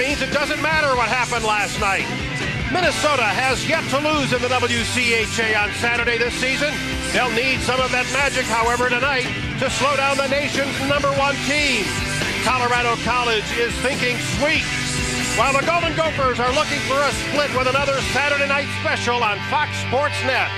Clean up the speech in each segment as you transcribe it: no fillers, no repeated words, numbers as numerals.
means it doesn't matter what happened last night. Minnesota has yet to lose in the WCHA on Saturday this season. They'll need some of that magic, however, tonight to slow down the nation's #1 team. Colorado College is thinking sweep, while the Golden Gophers are looking for a split with another Saturday night special on Fox Sports Net.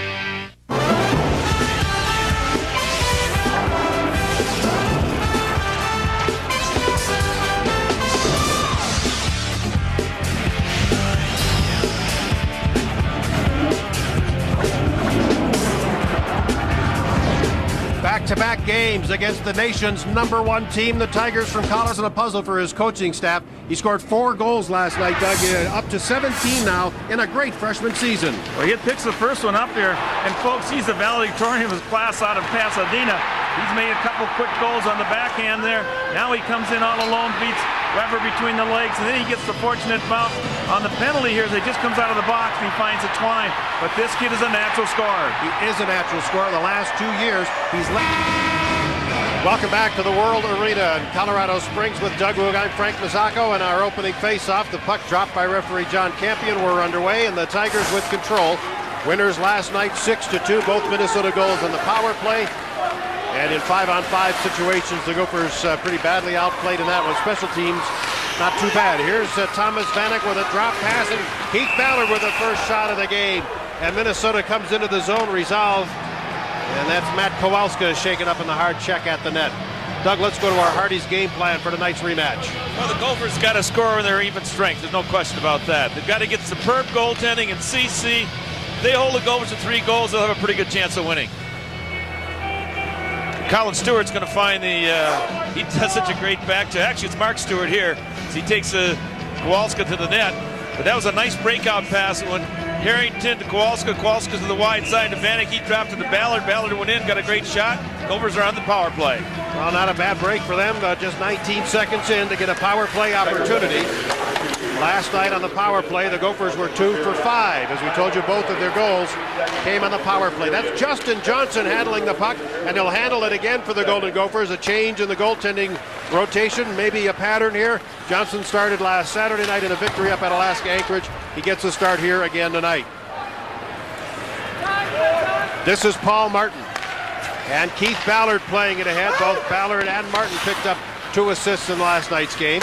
Back-to-back games against the nation's #1 team, the Tigers from Colorado, and a puzzle for his coaching staff. He scored 4 goals last night, Doug, up to 17 now in a great freshman season. Well, he picks the first one up there, and folks, he's the valedictorian of his class out of Pasadena. He's made a couple quick goals on the backhand there. Now he comes in all alone, beats Weber between the legs, and then he gets the fortunate bounce on the penalty here as he just comes out of the box and he finds a Twine. But this kid is a natural scorer. He is a natural scorer. The last 2 years, he's Welcome back to the World Arena in Colorado Springs with Doug Woog. I'm Frank Mazzacco, and our opening face-off, the puck dropped by referee John Campion. We're underway, and the Tigers with control. Winners last night 6-2, both Minnesota goals on the power play. And in 5-on-5 situations, the Gophers pretty badly outplayed in that one. Special teams, not too bad. Here's Thomas Vanek with a drop pass, and Keith Ballard with the first shot of the game. And Minnesota comes into the zone resolve. And that's Matt Kowalska shaken up in the hard check at the net. Doug, let's go to our Hardy's game plan for tonight's rematch. Well, the Gophers got to score in their even strength. There's no question about that. They've got to get superb goaltending and CC. If they hold the Gophers to 3 goals, they'll have a pretty good chance of winning. Colin Stewart's going to find the, he does such a great back to, actually it's Mark Stewart here. As he takes Kowalska to the net. But that was a nice breakout pass when Harrington to Kowalska, Kowalska to the wide side to Vanek. He dropped to the Ballard. Ballard went in, got a great shot. Gophers are on the power play. Well, not a bad break for them. Just 19 seconds in to get a power play opportunity. Last night on the power play, the Gophers were 2 for 5. As we told you, both of their goals came on the power play. That's Justin Johnson handling the puck, and he'll handle it again for the Golden Gophers. A change in the goaltending rotation, maybe a pattern here. Johnson started last Saturday night in a victory up at Alaska Anchorage. He gets a start here again tonight. This is Paul Martin. And Keith Ballard playing it ahead. Both Ballard and Martin picked up 2 assists in last night's game.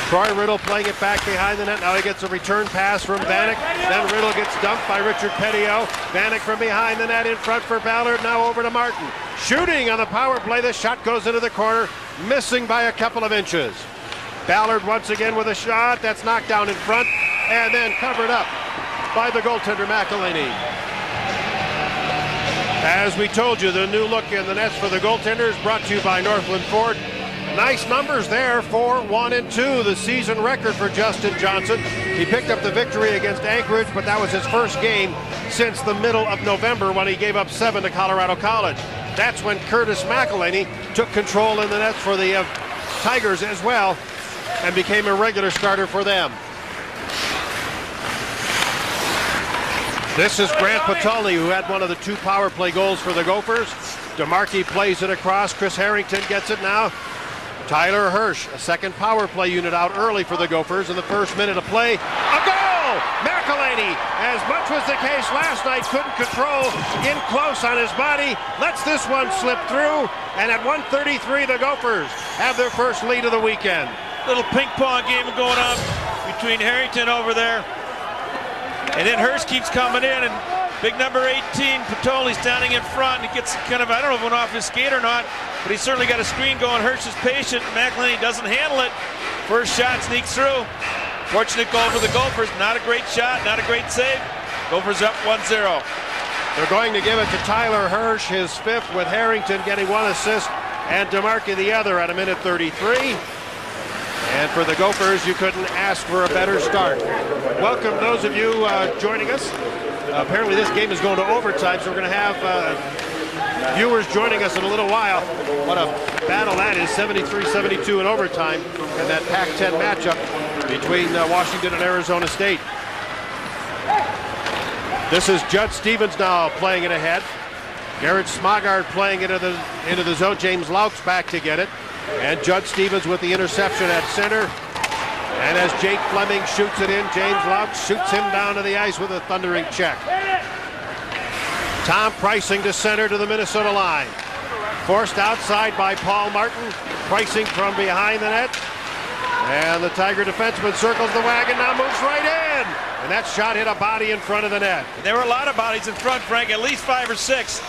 Troy Riddle playing it back behind the net. Now he gets a return pass from Vanek. Then Riddle gets dumped by Richard Petio. Vanek from behind the net in front for Ballard. Now over to Martin. Shooting on the power play. The shot goes into the corner, missing by a couple of inches. Ballard once again with a shot. That's knocked down in front and then covered up by the goaltender McElhaney. As we told you, the new look in the nets for the goaltenders brought to you by Northland Ford. Nice numbers there, 4-1-2, the season record for Justin Johnson. He picked up the victory against Anchorage, but that was his first game since the middle of November when he gave up 7 to Colorado College. That's when Curtis McElhaney took control in the nets for the Tigers as well and became a regular starter for them. This is Grant Patulli, who had one of the 2 power play goals for the Gophers. DeMarchi plays it across. Chris Harrington gets it now. Tyler Hirsch, a second power play unit out early for the Gophers in the first minute of play. A goal! McElhaney, as much was the case last night, couldn't control, in close on his body, lets this one slip through, and at 1:33 the Gophers have their first lead of the weekend. Little ping pong game going on between Harrington over there. And then Hirsch keeps coming in, and big number 18, Patoli, standing in front. And he gets kind of, I don't know if it went off his skate or not, but he certainly got a screen going. Hirsch is patient. McElhaney doesn't handle it. First shot sneaks through. Fortunate goal for the Gophers. Not a great shot, not a great save. Gophers up 1-0. They're going to give it to Tyler Hirsch, his 5th, with Harrington getting 1 assist and DeMarchi the other at 1:33. And for the Gophers, you couldn't ask for a better start. Welcome those of you joining us. Apparently this game is going to overtime, so we're going to have viewers joining us in a little while. What a battle that is, 73-72 in overtime, and that Pac-10 matchup between Washington and Arizona State. This is Judd Stevens now playing it ahead. Garrett Smogard playing it into the zone. James Laux back to get it. And Judd Stevens with the interception at center. And as Jake Fleming shoots it in, James Louch shoots him down to the ice with a thundering check. Tom Preissing to center to the Minnesota line. Forced outside by Paul Martin. Preissing from behind the net. And the Tiger defenseman circles the wagon, now moves right in. And that shot hit a body in front of the net. There were a lot of bodies in front, Frank, at least 5 or 6.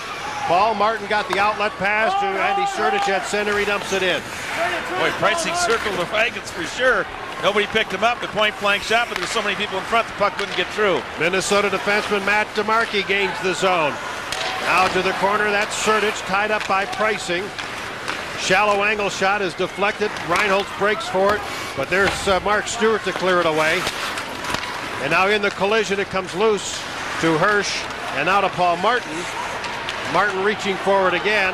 Paul Martin got the outlet pass to Andy Surdich at center. He dumps it in. Boy, Preissing circled the wagons for sure. Nobody picked him up. The point-blank shot, but there were so many people in front, the puck couldn't get through. Minnesota defenseman Matt DeMarchi gains the zone. Now to the corner, that's Surdich, tied up by Preissing. Shallow angle shot is deflected. Reinholtz breaks for it, but there's Mark Stewart to clear it away. And now in the collision, it comes loose to Hirsch, and now to Paul Martin. Martin reaching forward again,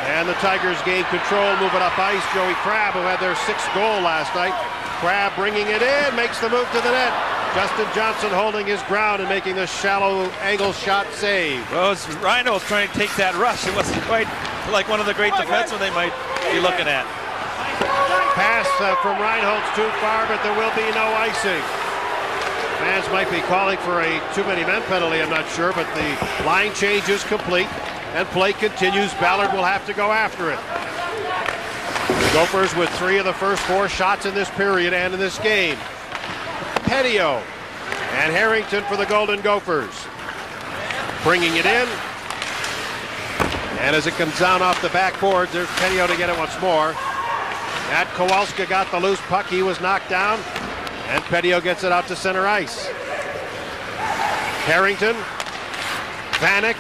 and the Tigers gain control, moving up ice. Joey Crabb, who had their 6th goal last night. Crabb bringing it in, makes the move to the net. Justin Johnson holding his ground and making the shallow angle shot save. Well, it's Rhino trying to take that rush. It wasn't quite like one of the great defensemen they might be looking at. Pass from Reinholtz too far, but there will be no icing. Fans might be calling for a too many men penalty, I'm not sure, but the line change is complete and play continues. Ballard will have to go after it. The Gophers with 3 of the first 4 shots in this period and in this game. Petio and Harrington for the Golden Gophers. Bringing it in. And as it comes down off the backboard, there's Petio to get it once more. Matt Kowalska got the loose puck. He was knocked down. And Petio gets it out to center ice. Harrington. Vanek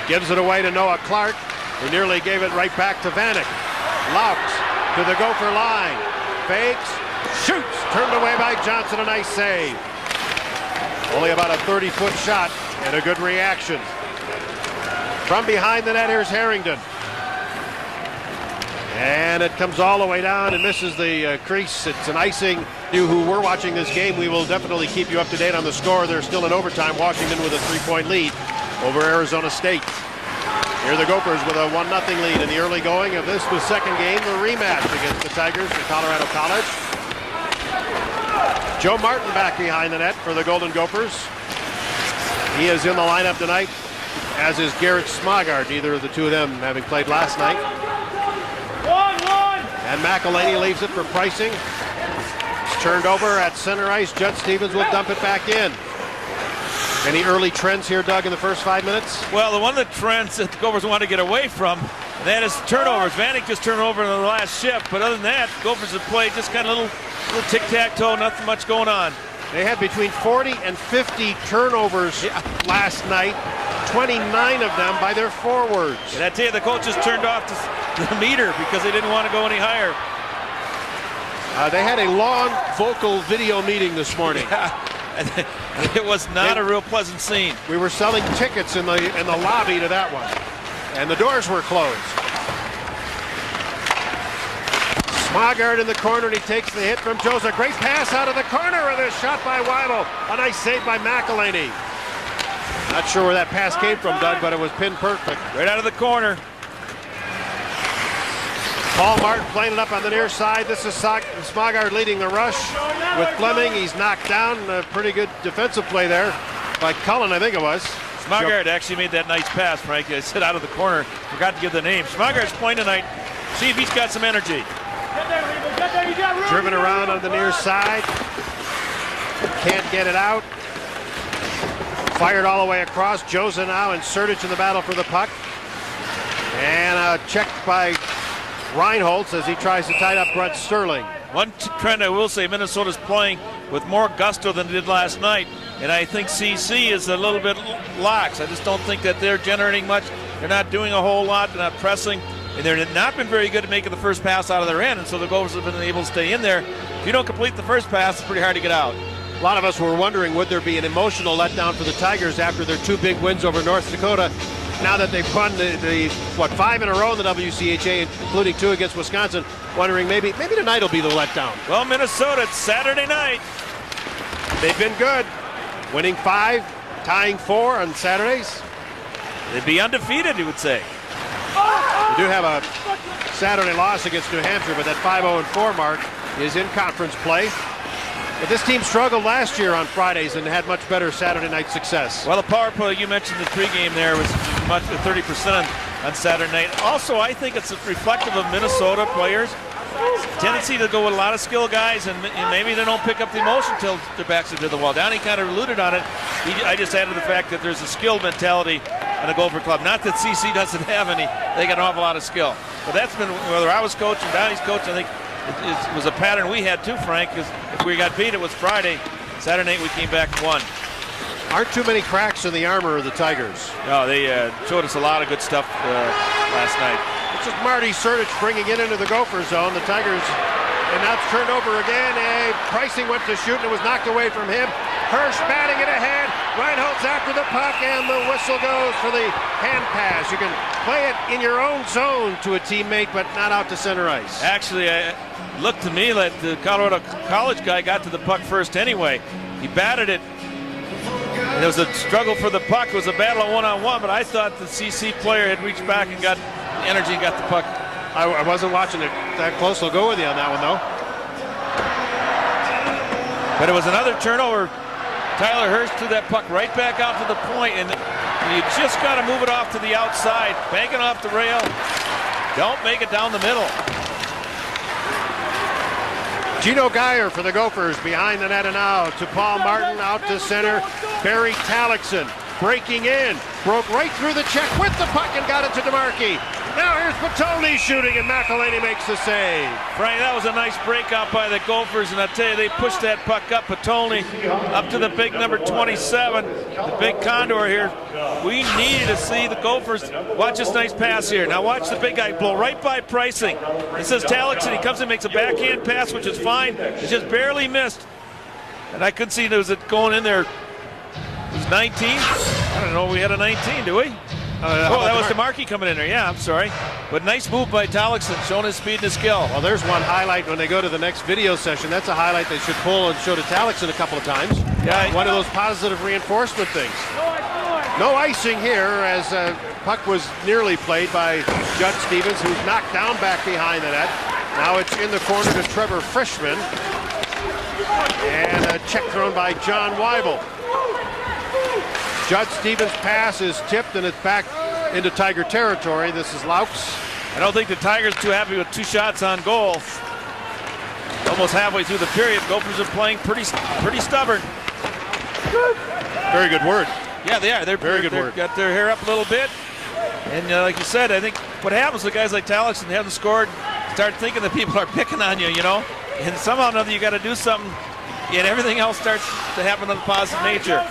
gives it away to Noah Clark, who nearly gave it right back to Vanek. Louch to the Gopher line. Fakes. Shoots. Turned away by Johnson. A nice save. Only about a 30-foot shot and a good reaction. From behind the net, here's Harrington. And it comes all the way down and misses the crease. It's an icing. You who were watching this game, we will definitely keep you up to date on the score. They're still in overtime. Washington with a 3-point lead over Arizona State. Here are the Gophers with a 1-0 lead in the early going of this, the second game, the rematch against the Tigers at Colorado College. Joe Martin back behind the net for the Golden Gophers. He is in the lineup tonight, as is Garrett Smagard, neither of the two of them having played last night. And McElhaney leaves it for Preissing. It's turned over at center ice. Judd Stevens will dump it back in. Any early trends here, Doug, in the first 5 minutes? Well, the one of the trends that the Gophers want to get away from, that is turnovers. Vanek just turned over in the last shift, but other than that, Gophers have played just kind of little tic-tac-toe, nothing much going on. They had between 40 and 50 turnovers last night, 29 of them by their forwards. And I tell you, the coaches turned off the meter because they didn't want to go any higher. They had a long vocal video meeting this morning. It was not a real pleasant scene. We were selling tickets in the lobby to that one, and the doors were closed. Smagard in the corner, and he takes the hit from Joseph. Great pass out of the corner, and a shot by Weibel. A nice save by McElhaney. Not sure where that pass came from, Doug, but it was pinned perfect. Right out of the corner. Paul Martin playing it up on the near side. This is Smagard leading the rush with Fleming. He's knocked down. A pretty good defensive play there by Cullen, I think it was. Smagard actually made that nice pass, Frank. I said out of the corner. Forgot to give the name. Smagard's playing tonight. See if he's got some energy. Driven around on the near side. Can't get it out. Fired all the way across. Joza now and Surdich in the battle for the puck. And a check by Reinholtz as he tries to tie up Brett Sterling. One trend I will say, Minnesota's playing with more gusto than they did last night, and I think CC is a little bit lax. I just don't think that they're generating much. They're not doing a whole lot. They're not pressing, and they've not been very good at making the first pass out of their end, and so the Gophers have been able to stay in there. If you don't complete the first pass, it's pretty hard to get out. A lot of us were wondering, would there be an emotional letdown for the Tigers after their 2 big wins over North Dakota? Now that they've won the 5 in a row in the WCHA, including 2 against Wisconsin, wondering maybe tonight will be the letdown. Well, Minnesota, it's Saturday night. They've been good, winning 5, tying 4 on Saturdays. They'd be undefeated, you would say. They do have a Saturday loss against New Hampshire, but that 5-0-4 mark is in conference play. But this team struggled last year on Fridays and had much better Saturday night success. Well, the power play, you mentioned the pregame there, was much 30% on Saturday night. Also, I think it's reflective of Minnesota players' tendency to go with a lot of skill guys, and maybe they don't pick up the emotion until their backs are to the wall. Downey kind of alluded on it. I just added the fact that there's a skill mentality on the Gopher Club. Not that CC doesn't have any. They got an awful lot of skill. But that's been, whether I was coaching, Downey's coaching, I think it was a pattern we had too, Frank, because if we got beat, it was Friday. Saturday night we came back and won. Aren't too many cracks in the armor of the Tigers. No, they showed us a lot of good stuff last night. It's just Marty Sertich bringing it into the Gopher zone. The Tigers, and now it's turned over again. Pricing went to shoot and it was knocked away from him. Hirsch batting it ahead. Reinhold's after the puck and the whistle goes for the hand pass. You can play it in your own zone to a teammate, but not out to center ice. Actually, it looked to me like the Colorado College guy got to the puck first anyway. He batted it. And it was a struggle for the puck. It was a battle of one-on-one, but I thought the CC player had reached back and got energy and got the puck. I wasn't watching it that close. I'll go with you on that one, though. But it was another turnover. Tyler Hirsch threw that puck right back out to the point, and you just got to move it off to the outside. Banking off the rail. Don't make it down the middle. Gino Geyer for the Gophers behind the net and now to Paul Martin, out to center. Barry Talixon breaking in, broke right through the check with the puck and got it to DeMarchi. Now here's Patoni shooting and McElhaney makes the save. Frank, that was a nice breakout by the Gophers, and I tell you, they pushed that puck up. Patoni up to the big number 27, the big condor here. We needed to see the Gophers. Watch this nice pass here. Now watch the big guy blow right by Pricing. It says Talixon. He comes in, makes a backhand pass, which is fine. It just barely missed. And I couldn't see there was it going in there. It was 19. I don't know. We had a 19, do we? That was DeMarchi coming in there. Yeah, I'm sorry. But nice move by Talixon, showing his speed and his skill. Well, there's one highlight when they go to the next video session. That's a highlight they should pull and show to Talixon a couple of times. Yeah, one of those positive reinforcement things. No icing here as puck was nearly played by Judd Stevens, who's knocked down back behind the net. Now it's in the corner to Trevor Frischman. And a check thrown by John Weibel. Judd Stevens' pass is tipped and it's back into Tiger territory. This is Laux. I don't think the Tigers too happy with 2 shots on goal. Almost halfway through the period, Gophers are playing pretty stubborn. Very good word. Yeah, they are. They're very good word. Got their hair up a little bit. And like you said, I think what happens with guys like Talixon, they haven't scored, start thinking that people are picking on you, you know? And somehow or another you got to do something, and everything else starts to happen in a positive nature.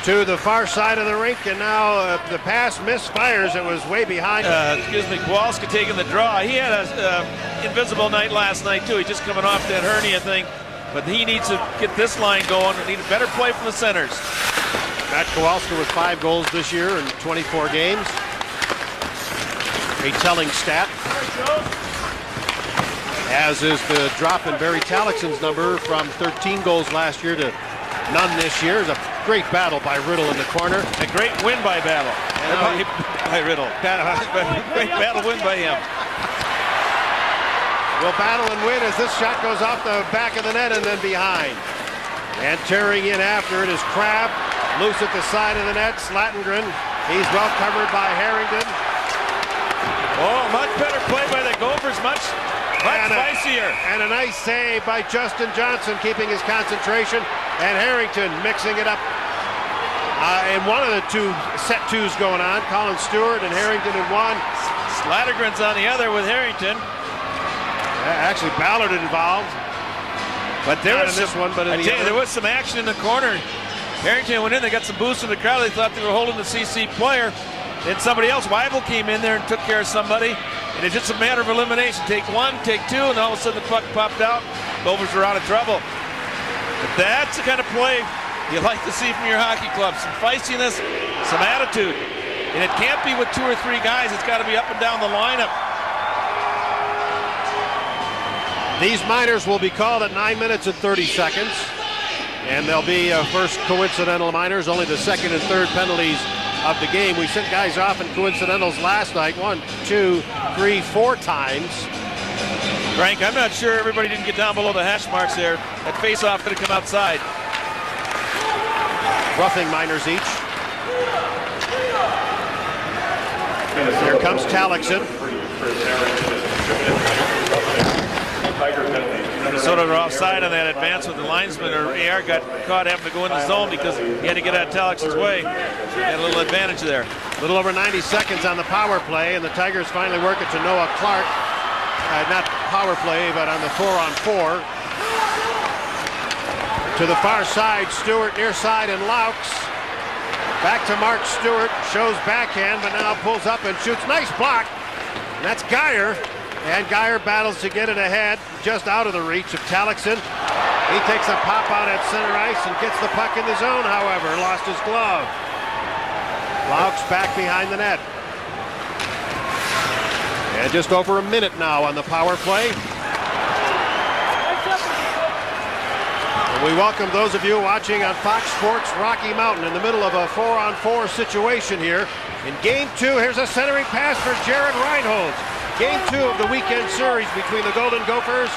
To the far side of the rink, and now the pass misfires. It was way behind. Kowalski taking the draw. He had an invisible night last night, too. He's just coming off that hernia thing. But he needs to get this line going. We need a better play from the centers. Matt Kowalski with 5 goals this year in 24 games. A telling stat. As is the drop in Barry Talixon's number from 13 goals last year to none this year. It's a great battle by Riddle in the corner. A great win by Battle. By Riddle. Great battle win by him. Will battle and win as this shot goes off the back of the net and then behind. And tearing in after it is Crabb. Loose at the side of the net. Slatengren. He's well covered by Harrington. Oh, much better play by the Gophers. Much spicier. And a nice save by Justin Johnson, keeping his concentration. And Harrington mixing it up. And one of the 2 set 2s going on. Colin Stewart and Harrington in one. Slatengren's on the other with Harrington. Actually, Ballard involved. But there was this one, but in the other. There was some action in the corner. Harrington went in. They got some boost in the crowd. They thought they were holding the CC player. Then somebody else, Weibel, came in there and took care of somebody. And it's just a matter of elimination. Take 1, take 2, and all of a sudden the puck popped out. Gophers were out of trouble. But that's the kind of play you like to see from your hockey club. Some feistiness, some attitude. And it can't be with 2 or 3 guys. It's got to be up and down the lineup. These minors will be called at 9 minutes and 30 seconds. And they'll be first coincidental minors, only the second and third penalties of the game. We sent guys off in coincidentals last night, 1, 2, 3, 4 times. Frank, I'm not sure everybody didn't get down below the hash marks there. That face-off could have come outside. Roughing minors each. Here comes Talixon. Minnesota were offside on that advance with the linesman, or AR got caught having to go in the zone because he had to get out of Talixon's way. He had a little advantage there. A little over 90 seconds on the power play, and the Tigers finally work it to Noah Clark. Not power play, but on the 4-on-4. To the far side, Stewart near side, and Laux. Back to Mark Stewart, shows backhand, but now pulls up and shoots. Nice block. And that's Geyer. And Geyer battles to get it ahead, just out of the reach of Talixon. He takes a pop out at center ice and gets the puck in the zone, however. Lost his glove. Laux back behind the net. And just over a minute now on the power play. And we welcome those of you watching on Fox Sports Rocky Mountain in the middle of a 4-on-4 situation here. In game 2, here's a centering pass for Jared Reinhold. Game 2 of the weekend series between the Golden Gophers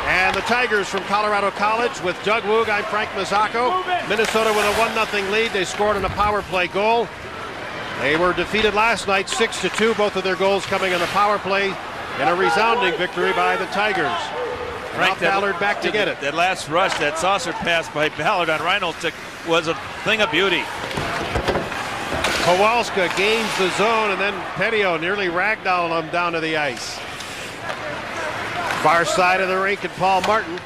and the Tigers from Colorado College. With Doug Woog, I'm Frank Mazzocco. Minnesota with a 1-0 lead. They scored on a power play goal. They were defeated last night 6-2, both of their goals coming on the power play, and a resounding victory by the Tigers. Frank Ballard back to get it. That last rush, that saucer pass by Ballard on Reinhold was a thing of beauty. Kowalska gains the zone, and then Petio nearly ragdolled him down to the ice. Far side of the rink and Paul Martin.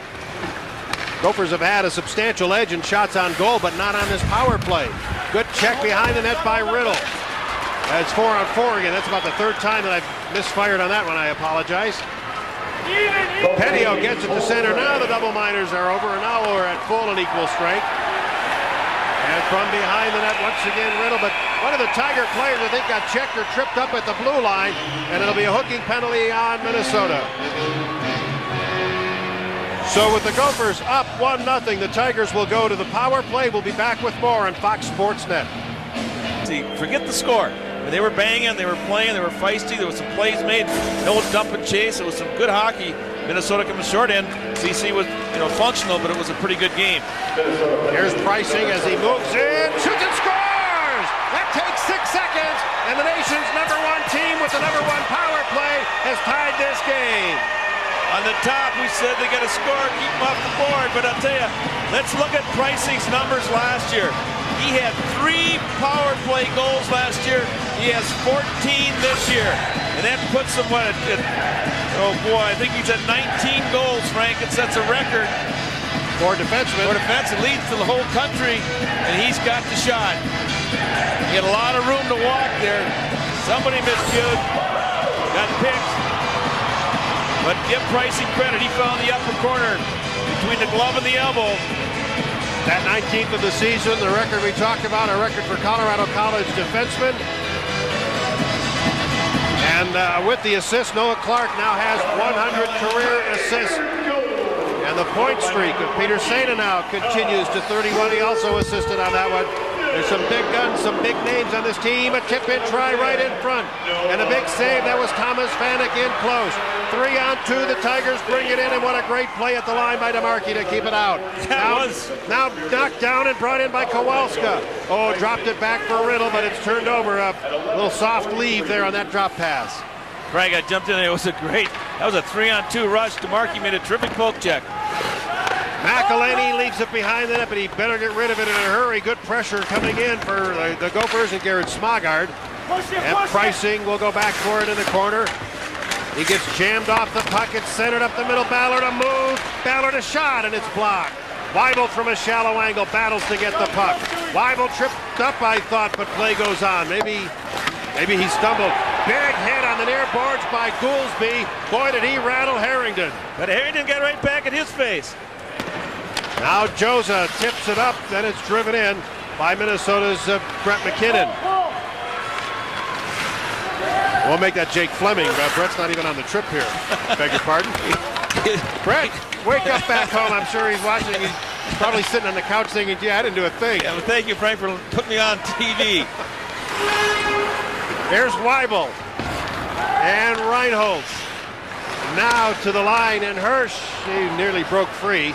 Gophers have had a substantial edge in shots on goal, but not on this power play. Good check behind the net by Riddle. That's 4-on-4 again. That's about the third time that I've misfired on that one. I apologize. Petio gets it to center. Now the double minors are over, and now we're at full and equal strength. And from behind the net, once again, Riddle. But one of the Tiger players, I think, got checked or tripped up at the blue line, and it'll be a hooking penalty on Minnesota. So with the Gophers up 1-0, the Tigers will go to the power play. We'll be back with more on Fox Sports Net. See, forget the score. They were banging, they were playing, they were feisty. There was some plays made, no dump and chase. It was some good hockey. Minnesota coming short end. CC was, functional, but it was a pretty good game. Here's Pricing as he moves in, shoots and scores! That takes 6 seconds, and the nation's #1 team with the #1 power play has tied this game. On the top, we said they got to score, keep them off the board. But I'll tell you, let's look at Pricing's numbers last year. He had 3 power play goals last year. He has 14 this year. And that puts him, I think he's at 19 goals, Frank. It sets a record. For defensemen. For defense, it leads to the whole country, and he's got the shot. He had a lot of room to walk there. Somebody miscued, got picked. But give Pricing credit, he found the upper corner between the glove and the elbow. That 19th of the season, the record we talked about, a record for Colorado College defensemen. And with the assist, Noah Clark now has 100 career assists. And the point streak of Peter Saina now continues to 31. He also assisted on that one. There's some big guns, some big names on this team. A tip-in try right in front. And a big save. That was Thomas Vanek in close. 3-on-2. The Tigers bring it in, and what a great play at the line by DeMarchi to keep it out. Now knocked down and brought in by Kowalska. Oh, dropped it back for Riddle, but it's turned over. A little soft leave there on that drop pass. Frank, I jumped in there. It was that was a 3-on-2 rush. DeMarchi made a terrific poke check. McElhaney leaves it behind the net, but he better get rid of it in a hurry. Good pressure coming in for the Gophers and Garrett Smogard. And Pricing will go back for it in the corner. He gets jammed off the puck. It's centered up the middle. Ballard a move. Ballard a shot, and it's blocked. Weibel from a shallow angle battles to get the puck. Weibel tripped up, I thought, but play goes on. Maybe he stumbled. Big hit on the near boards by Goolsby. Boy, did he rattle Harrington. But Harrington got right back at his face. Now Joza tips it up, then it's driven in by Minnesota's Brett McKinnon. We'll make that Jake Fleming. Brett's not even on the trip here. Beg your pardon. Brett, wake up back home. I'm sure he's watching. He's probably sitting on the couch thinking, gee, I didn't do a thing. Yeah, well, thank you, Frank, for putting me on TV. Here's Weibel and Reinholz. Now to the line, and Hirsch, he nearly broke free.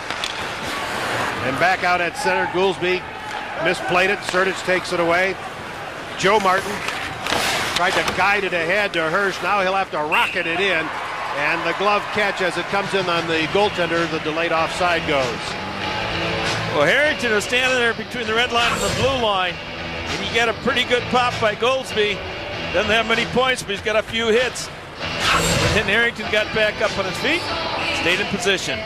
And back out at center, Goolsby misplayed it. Sertic takes it away. Joe Martin tried to guide it ahead to Hirsch. Now he'll have to rocket it in. And the glove catch as it comes in on the goaltender, the delayed offside goes. Well, Harrington was standing there between the red line and the blue line, and he got a pretty good pop by Goolsby. Doesn't have many points, but he's got a few hits. And then Harrington got back up on his feet, stayed in position.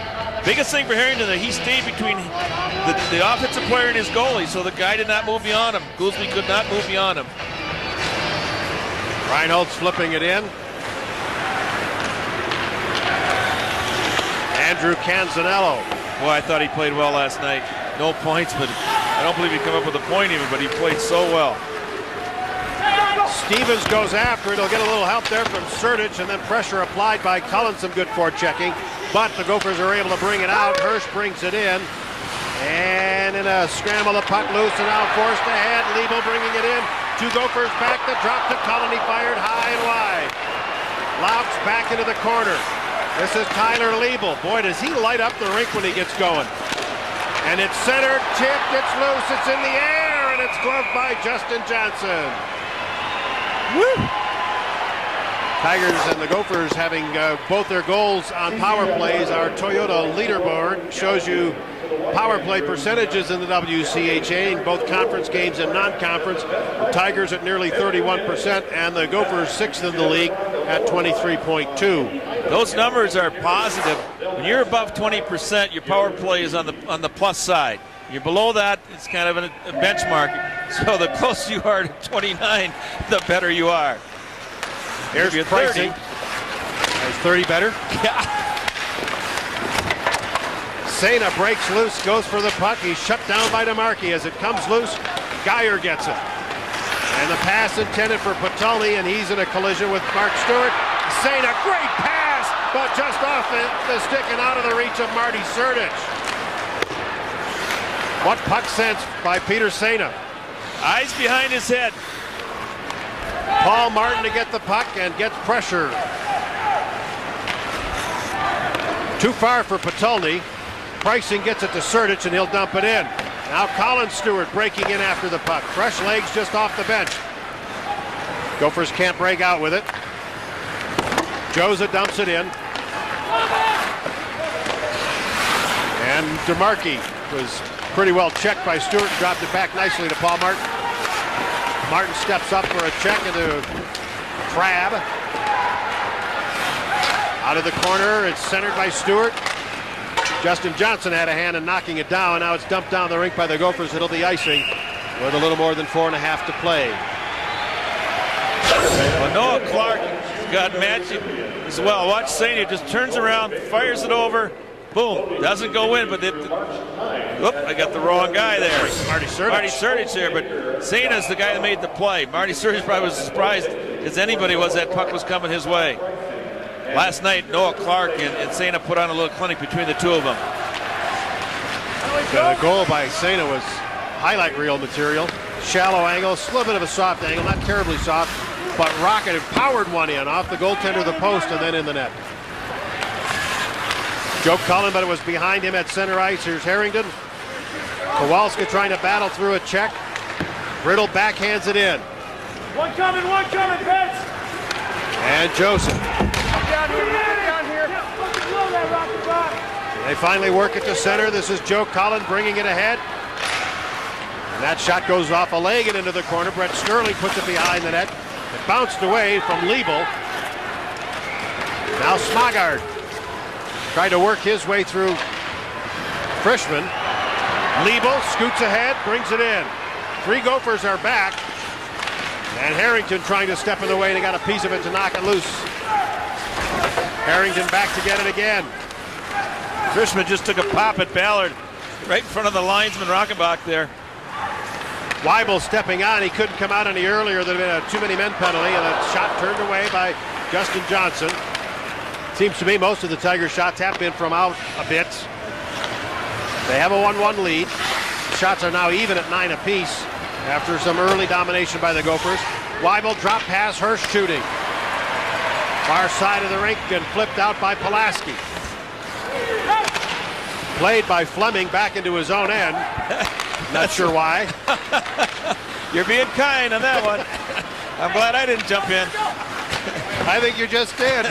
Biggest thing for Harrington that he stayed between the offensive player and his goalie, so the guy did not move beyond him. Goolsby could not move beyond him. Reinhold's flipping it in. Andrew Canzanello. Boy, I thought he played well last night. No points, but I don't believe he came up with a point even, but he played so well. Stevens goes after it. He'll get a little help there from Sertic, and then pressure applied by Cullen. Some good forechecking, but the Gophers are able to bring it out. Hirsch brings it in, and in a scramble, the puck loose, and now forced ahead. Liebel bringing it in. Two Gophers back. The drop to Cullen. He fired high and wide. Louts back into the corner. This is Tyler Liebel. Boy, does he light up the rink when he gets going. And it's centered, tipped, it's loose, it's in the air, and it's gloved by Justin Johnson. Woo! Tigers and the Gophers having both their goals on power plays. Our Toyota leaderboard shows you power play percentages in the WCHA in both conference games and non-conference. The Tigers at nearly 31% and the Gophers sixth in the league at 23.2. Those numbers are positive. When you're above 20%, your power play is on the plus side. You're below that, it's kind of a benchmark. So the closer you are to 29, the better you are. Here's your pricing. 30. Is 30 better? Yeah. Sena breaks loose, goes for the puck. He's shut down by DeMarchi. As it comes loose, Geyer gets it. And the pass intended for Patulny, and he's in a collision with Mark Stewart. Sena, great pass, but just off the stick and out of the reach of Marty Sertic. What puck sense by Peter Sena. Eyes behind his head. Paul Martin to get the puck and gets pressure. Too far for Patulny. Pricing gets it to Sertic, and he'll dump it in. Now Colin Stewart breaking in after the puck. Fresh legs just off the bench. Gophers can't break out with it. Joza dumps it in. And DeMarchi was pretty well checked by Stewart and dropped it back nicely to Paul Martin. Martin steps up for a check into Trabb. Out of the corner, it's centered by Stewart. Justin Johnson had a hand in knocking it down. Now it's dumped down the rink by the Gophers. It'll be icing with a little more than 4.5 to play. Well, Noah Clark got matched as well. Watch Sena just turns around, fires it over. Boom, doesn't go in, but I got the wrong guy there. Marty Sertic there, but Sena's the guy that made the play. Marty Sertic probably was as surprised as anybody was that puck was coming his way. Last night, Noah Clark and Sena put on a little clinic between the two of them. The goal by Sena was highlight reel material. Shallow angle, a little bit of a soft angle, not terribly soft, but rocketed, powered one in off the goaltender, the post, and then in the net. Joe Cullen, but it was behind him at center ice. Here's Harrington. Kowalska trying to battle through a check. Riddle backhands it in. One coming, Vince! And Joseph. Down here. They finally work it to center. This is Joe Cullen bringing it ahead. And that shot goes off a leg and into the corner. Brett Sterling puts it behind the net. It bounced away from Liebel. Now Smagard tried to work his way through Frischman. Liebel scoots ahead, brings it in. Three Gophers are back. And Harrington trying to step in the way, and he got a piece of it to knock it loose. Harrington back to get it again. Frischman just took a pop at Ballard right in front of the linesman Rockenbach there. Weibel stepping on. He couldn't come out any earlier. There'd been a too many men penalty, and a shot turned away by Justin Johnson. Seems to me most of the Tiger shots have been from out a bit. They have a 1-1 lead. Shots are now even at 9 apiece after some early domination by the Gophers. Weibel drop pass, Hirsch shooting. Far side of the rink and flipped out by Pulaski. Played by Fleming back into his own end. Not sure why. You're being kind on that one. I'm glad I didn't jump in. I think you just did.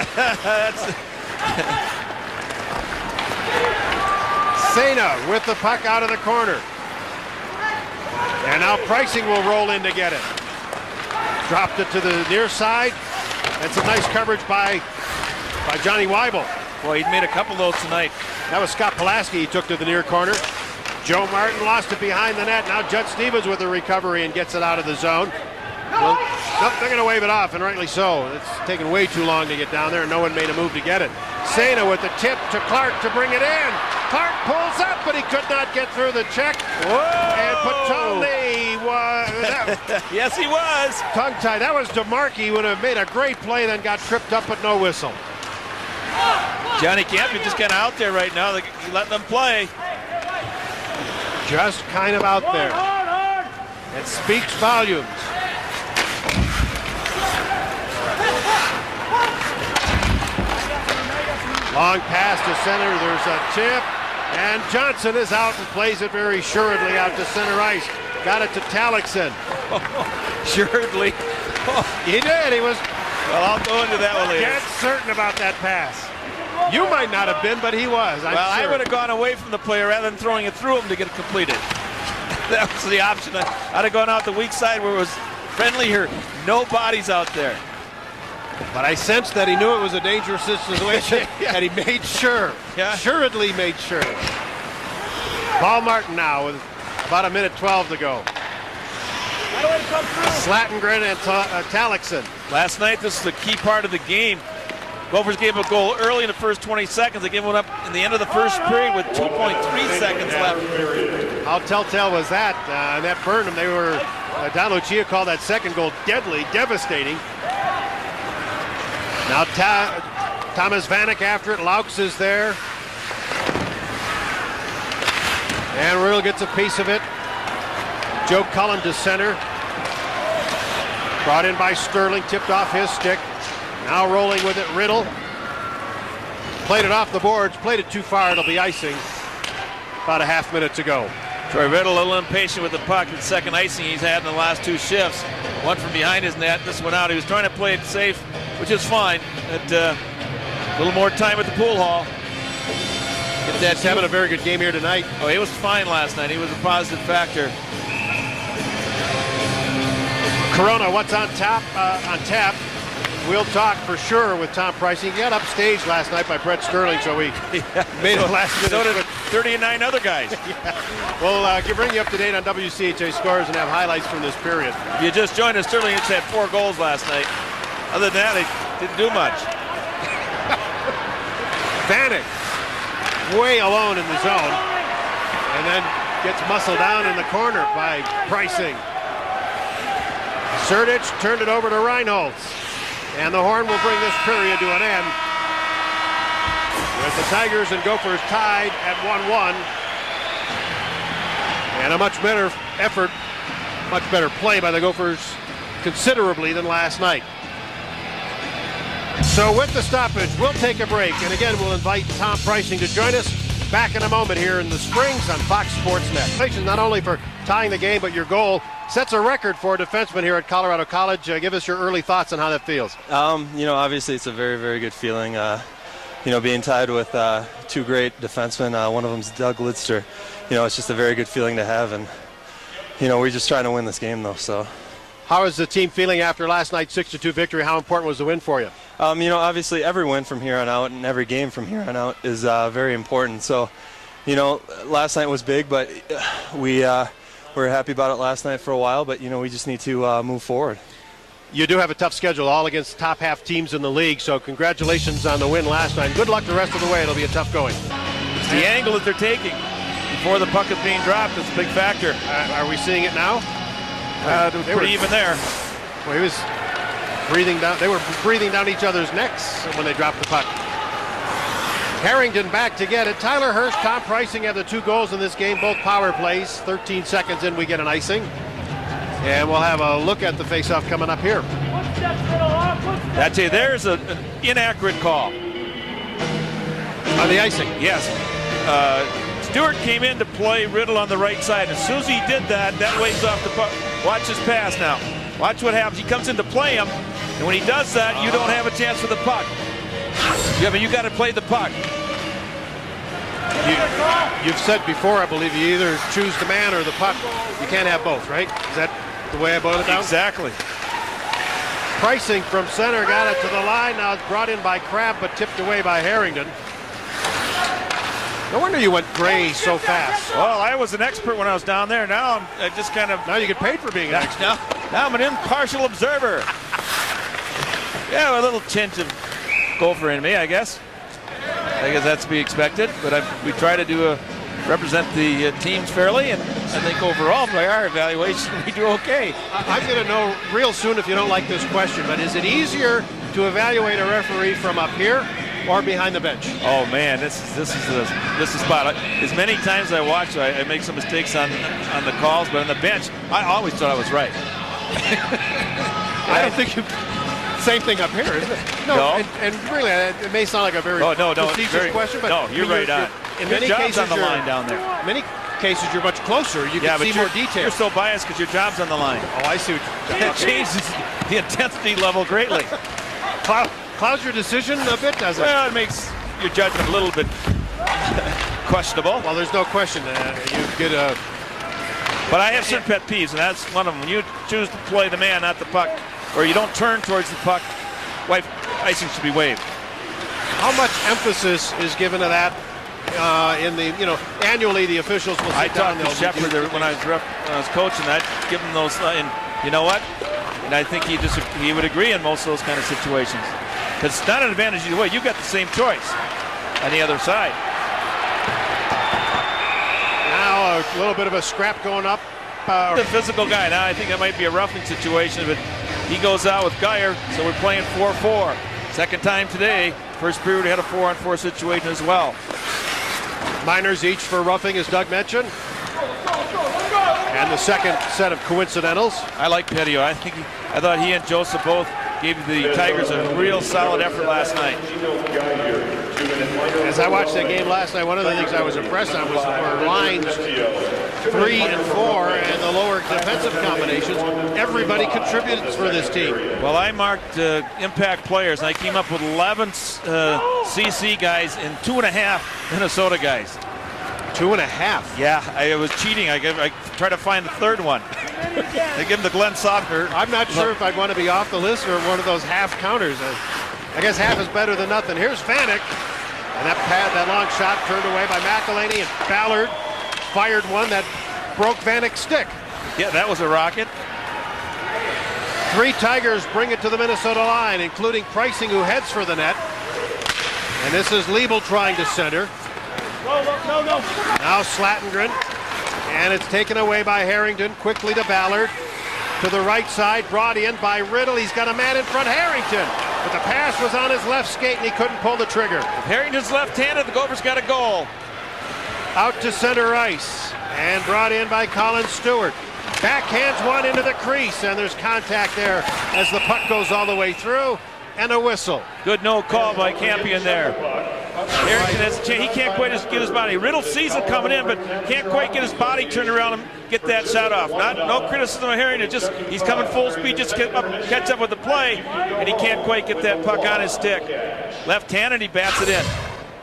Sena with the puck out of the corner. And now Preissing will roll in to get it. Dropped it to the near side. And some nice coverage by Johnny Weibel. Boy, he's made a couple of those tonight. That was Scott Pulaski he took to the near corner. Joe Martin lost it behind the net. Now Judd Stevens with the recovery and gets it out of the zone. Well, nope, they're going to wave it off, and rightly so. It's taken way too long to get down there, and no one made a move to get it. Sena with the tip to Clark to bring it in. Clark pulls up, but he could not get through the check. Whoa! And Patolny was yes, he was. tongue-tied. That was DeMarchi, would have made a great play, then got tripped up, but no whistle. Johnny Campion just kind of out there right now. They're letting them play. Just kind of out there. It speaks volumes. Long pass to center. There's a tip. And Johnson is out and plays it very assuredly out to center ice. Got it to Talixon. Assuredly. He did. He was Well, I'll go into that one later. dead certain about that pass. You might not have been, but he was. I'm Well, sure. I would have gone away from the player rather than throwing it through him to get it completed. That was the option. I'd have gone out the weak side where it was friendly here. No bodies out there. But I sensed that he knew it was a dangerous situation, and he made sure. Yeah. Assuredly made sure. Paul Martin now with about 1:12 to go. Slattengren and Talixon. Last night, this is a key part of the game. Gophers gave a goal early in the first 20 seconds. They gave one up in the end of the first period with 2.3 seconds left. How telltale was that? And that burned them. They were, Don Lucia called that second goal deadly, devastating. Now Thomas Vanek after it. Laux is there. And Riddle gets a piece of it. Joe Cullen to center. Brought in by Sterling, tipped off his stick. Now rolling with it, Riddle. Played it off the boards, played it too far, it'll be icing. About a half minute to go. Troy Riddle a little impatient with the puck. The second icing he's had in the last two shifts. One from behind his net, this one out. He was trying to play it safe, which is fine. But a little more time at the pool hall. Get that He's having a very good game here tonight. Oh, he was fine last night. He was a positive factor. Corona, what's on tap? We'll talk for sure with Tom Preissing. He got upstaged last night by Brett Sterling, so we made it last minute. So did 39 other guys. We'll bring you up to date on WCHA scores and have highlights from this period. If you just joined us, Sterling had 4 goals last night. Other than that, he didn't do much. Vanek, way alone in the zone, and then gets muscled down in the corner by Preissing. Serdich turned it over to Reinholtz. And the horn will bring this period to an end with the Tigers and Gophers tied at 1-1. And a much better effort, much better play by the Gophers considerably than last night. So with the stoppage, we'll take a break. And again, we'll invite Tom Preissing to join us back in a moment here in the Springs on Fox Sports Net. Congratulations not only for tying the game, but your goal sets a record for a defenseman here at Colorado College. Give us your early thoughts on how that feels. Obviously it's a very, very good feeling. Being tied with 2 great defensemen. One of them's Doug Lidster. It's just a very good feeling to have, and we're just trying to win this game though. So, how is the team feeling after last night's 6-2 victory? How important was the win for you? Obviously every win from here on out and every game from here on out is very important. So, last night was big, but we were happy about it last night for a while, but we just need to move forward. You do have a tough schedule, all against top half teams in the league, so congratulations on the win last night. Good luck the rest of the way. It'll be a tough going. It's the angle that they're taking before the puck is being dropped. It's a big factor. Are we seeing it now? They were even there. Well, he was breathing down. They were breathing down each other's necks when they dropped the puck. Harrington back to get it. Tyler Hurst, Tom Preissing have the 2 goals in this game, both power plays. 13 seconds in, we get an icing. And we'll have a look at the faceoff coming up here. Footsteps, Riddle, footsteps. I tell you, there's an inaccurate call. On the icing. Yes. Stewart came in to play Riddle on the right side. As soon as he did that, that waves off the puck. Watch his pass now. Watch what happens. He comes in to play him, and when he does that, you don't have a chance for the puck. Yeah, but you got to play the puck. You've said before, I believe, you either choose the man or the puck. You can't have both, right? Is that the way I boiled it down? Exactly. Pricing from center got it to the line. Now it's brought in by Crabb, but tipped away by Harrington. No wonder you went gray so fast. Well, I was an expert when I was down there. Now I just kind of... Now you get paid for being an expert. Now I'm an impartial observer. Yeah, a little tinge of Gopher in me, I guess. I guess that's to be expected, but we try to represent the teams fairly, and I think overall, by our evaluation, we do okay. I'm going to know real soon if you don't like this question, but is it easier to evaluate a referee from up here or behind the bench? Oh man, this is the spot. As many times I watch, I make some mistakes on the calls, but on the bench, I always thought I was right. I don't think you. Same thing up here, isn't it? No. And really, it may sound like a very prestigious question, but no, you're right on. In many job's cases, on the line down there. In many cases, you're much closer. You can see more detail. You're so biased because your job's on the line. Oh, I see what you're That changes the intensity level greatly. Clouds your decision a bit, does it? Well, it makes your judgment a little bit questionable. Well, there's no question. You get a. But I have certain pet peeves, and that's one of them. When you choose to play the man, not the puck, or you don't turn towards the puck, icing should be waved. How much emphasis is given to that in the, annually the officials will sit down. I talked to Shepard when I was coaching. I'd give him those, and you know what? And I think he would agree in most of those kind of situations. Because it's not an advantage either way. You've got the same choice on the other side. Now a little bit of a scrap going up. The physical guy. Now I think that might be a roughing situation, but he goes out with Geyer, so we're playing 4-4. Second time today. First period we had a 4-on-4 situation as well. Minors each for roughing, as Doug mentioned. And the second set of coincidentals. I like Petio. I thought he and Joseph both gave the Tigers a real solid effort last night. As I watched that game last night, one of the things I was impressed on was were lines 3 and 4 and the lower defensive combinations. Everybody contributed for this team. Well, I marked impact players, and I came up with 11 CC guys and 2.5 Minnesota guys. 2.5? Yeah, I was cheating. I tried to find the third one. I give him the Glenn Sodner. I'm not sure if I'd want to be off the list or one of those half counters. I guess half is better than nothing. Here's Vanek. And that long shot turned away by McElhaney, and Ballard fired one that broke Vanek's stick. Yeah, that was a rocket. 3 Tigers bring it to the Minnesota line, including Pricing, who heads for the net. And this is Liebel trying to center. No. Now Slattengren. And it's taken away by Harrington. Quickly to Ballard. To the right side, brought in by Riddle. He's got a man in front, Harrington. But the pass was on his left skate, and he couldn't pull the trigger. If Harrington's left-handed, the Gophers got a goal. Out to center ice. And brought in by Colin Stewart. Backhands one into the crease, and there's contact there as the puck goes all the way through, and a whistle. Good no call by Campion there. Harrington has a chance. He can't quite get his body. Riddle sees him coming in, but can't quite get his body turned around and get that shot off. No criticism of Harrington. Just he's coming full speed, just catch up with the play, and he can't quite get that puck on his stick. Left-handed, he bats it in.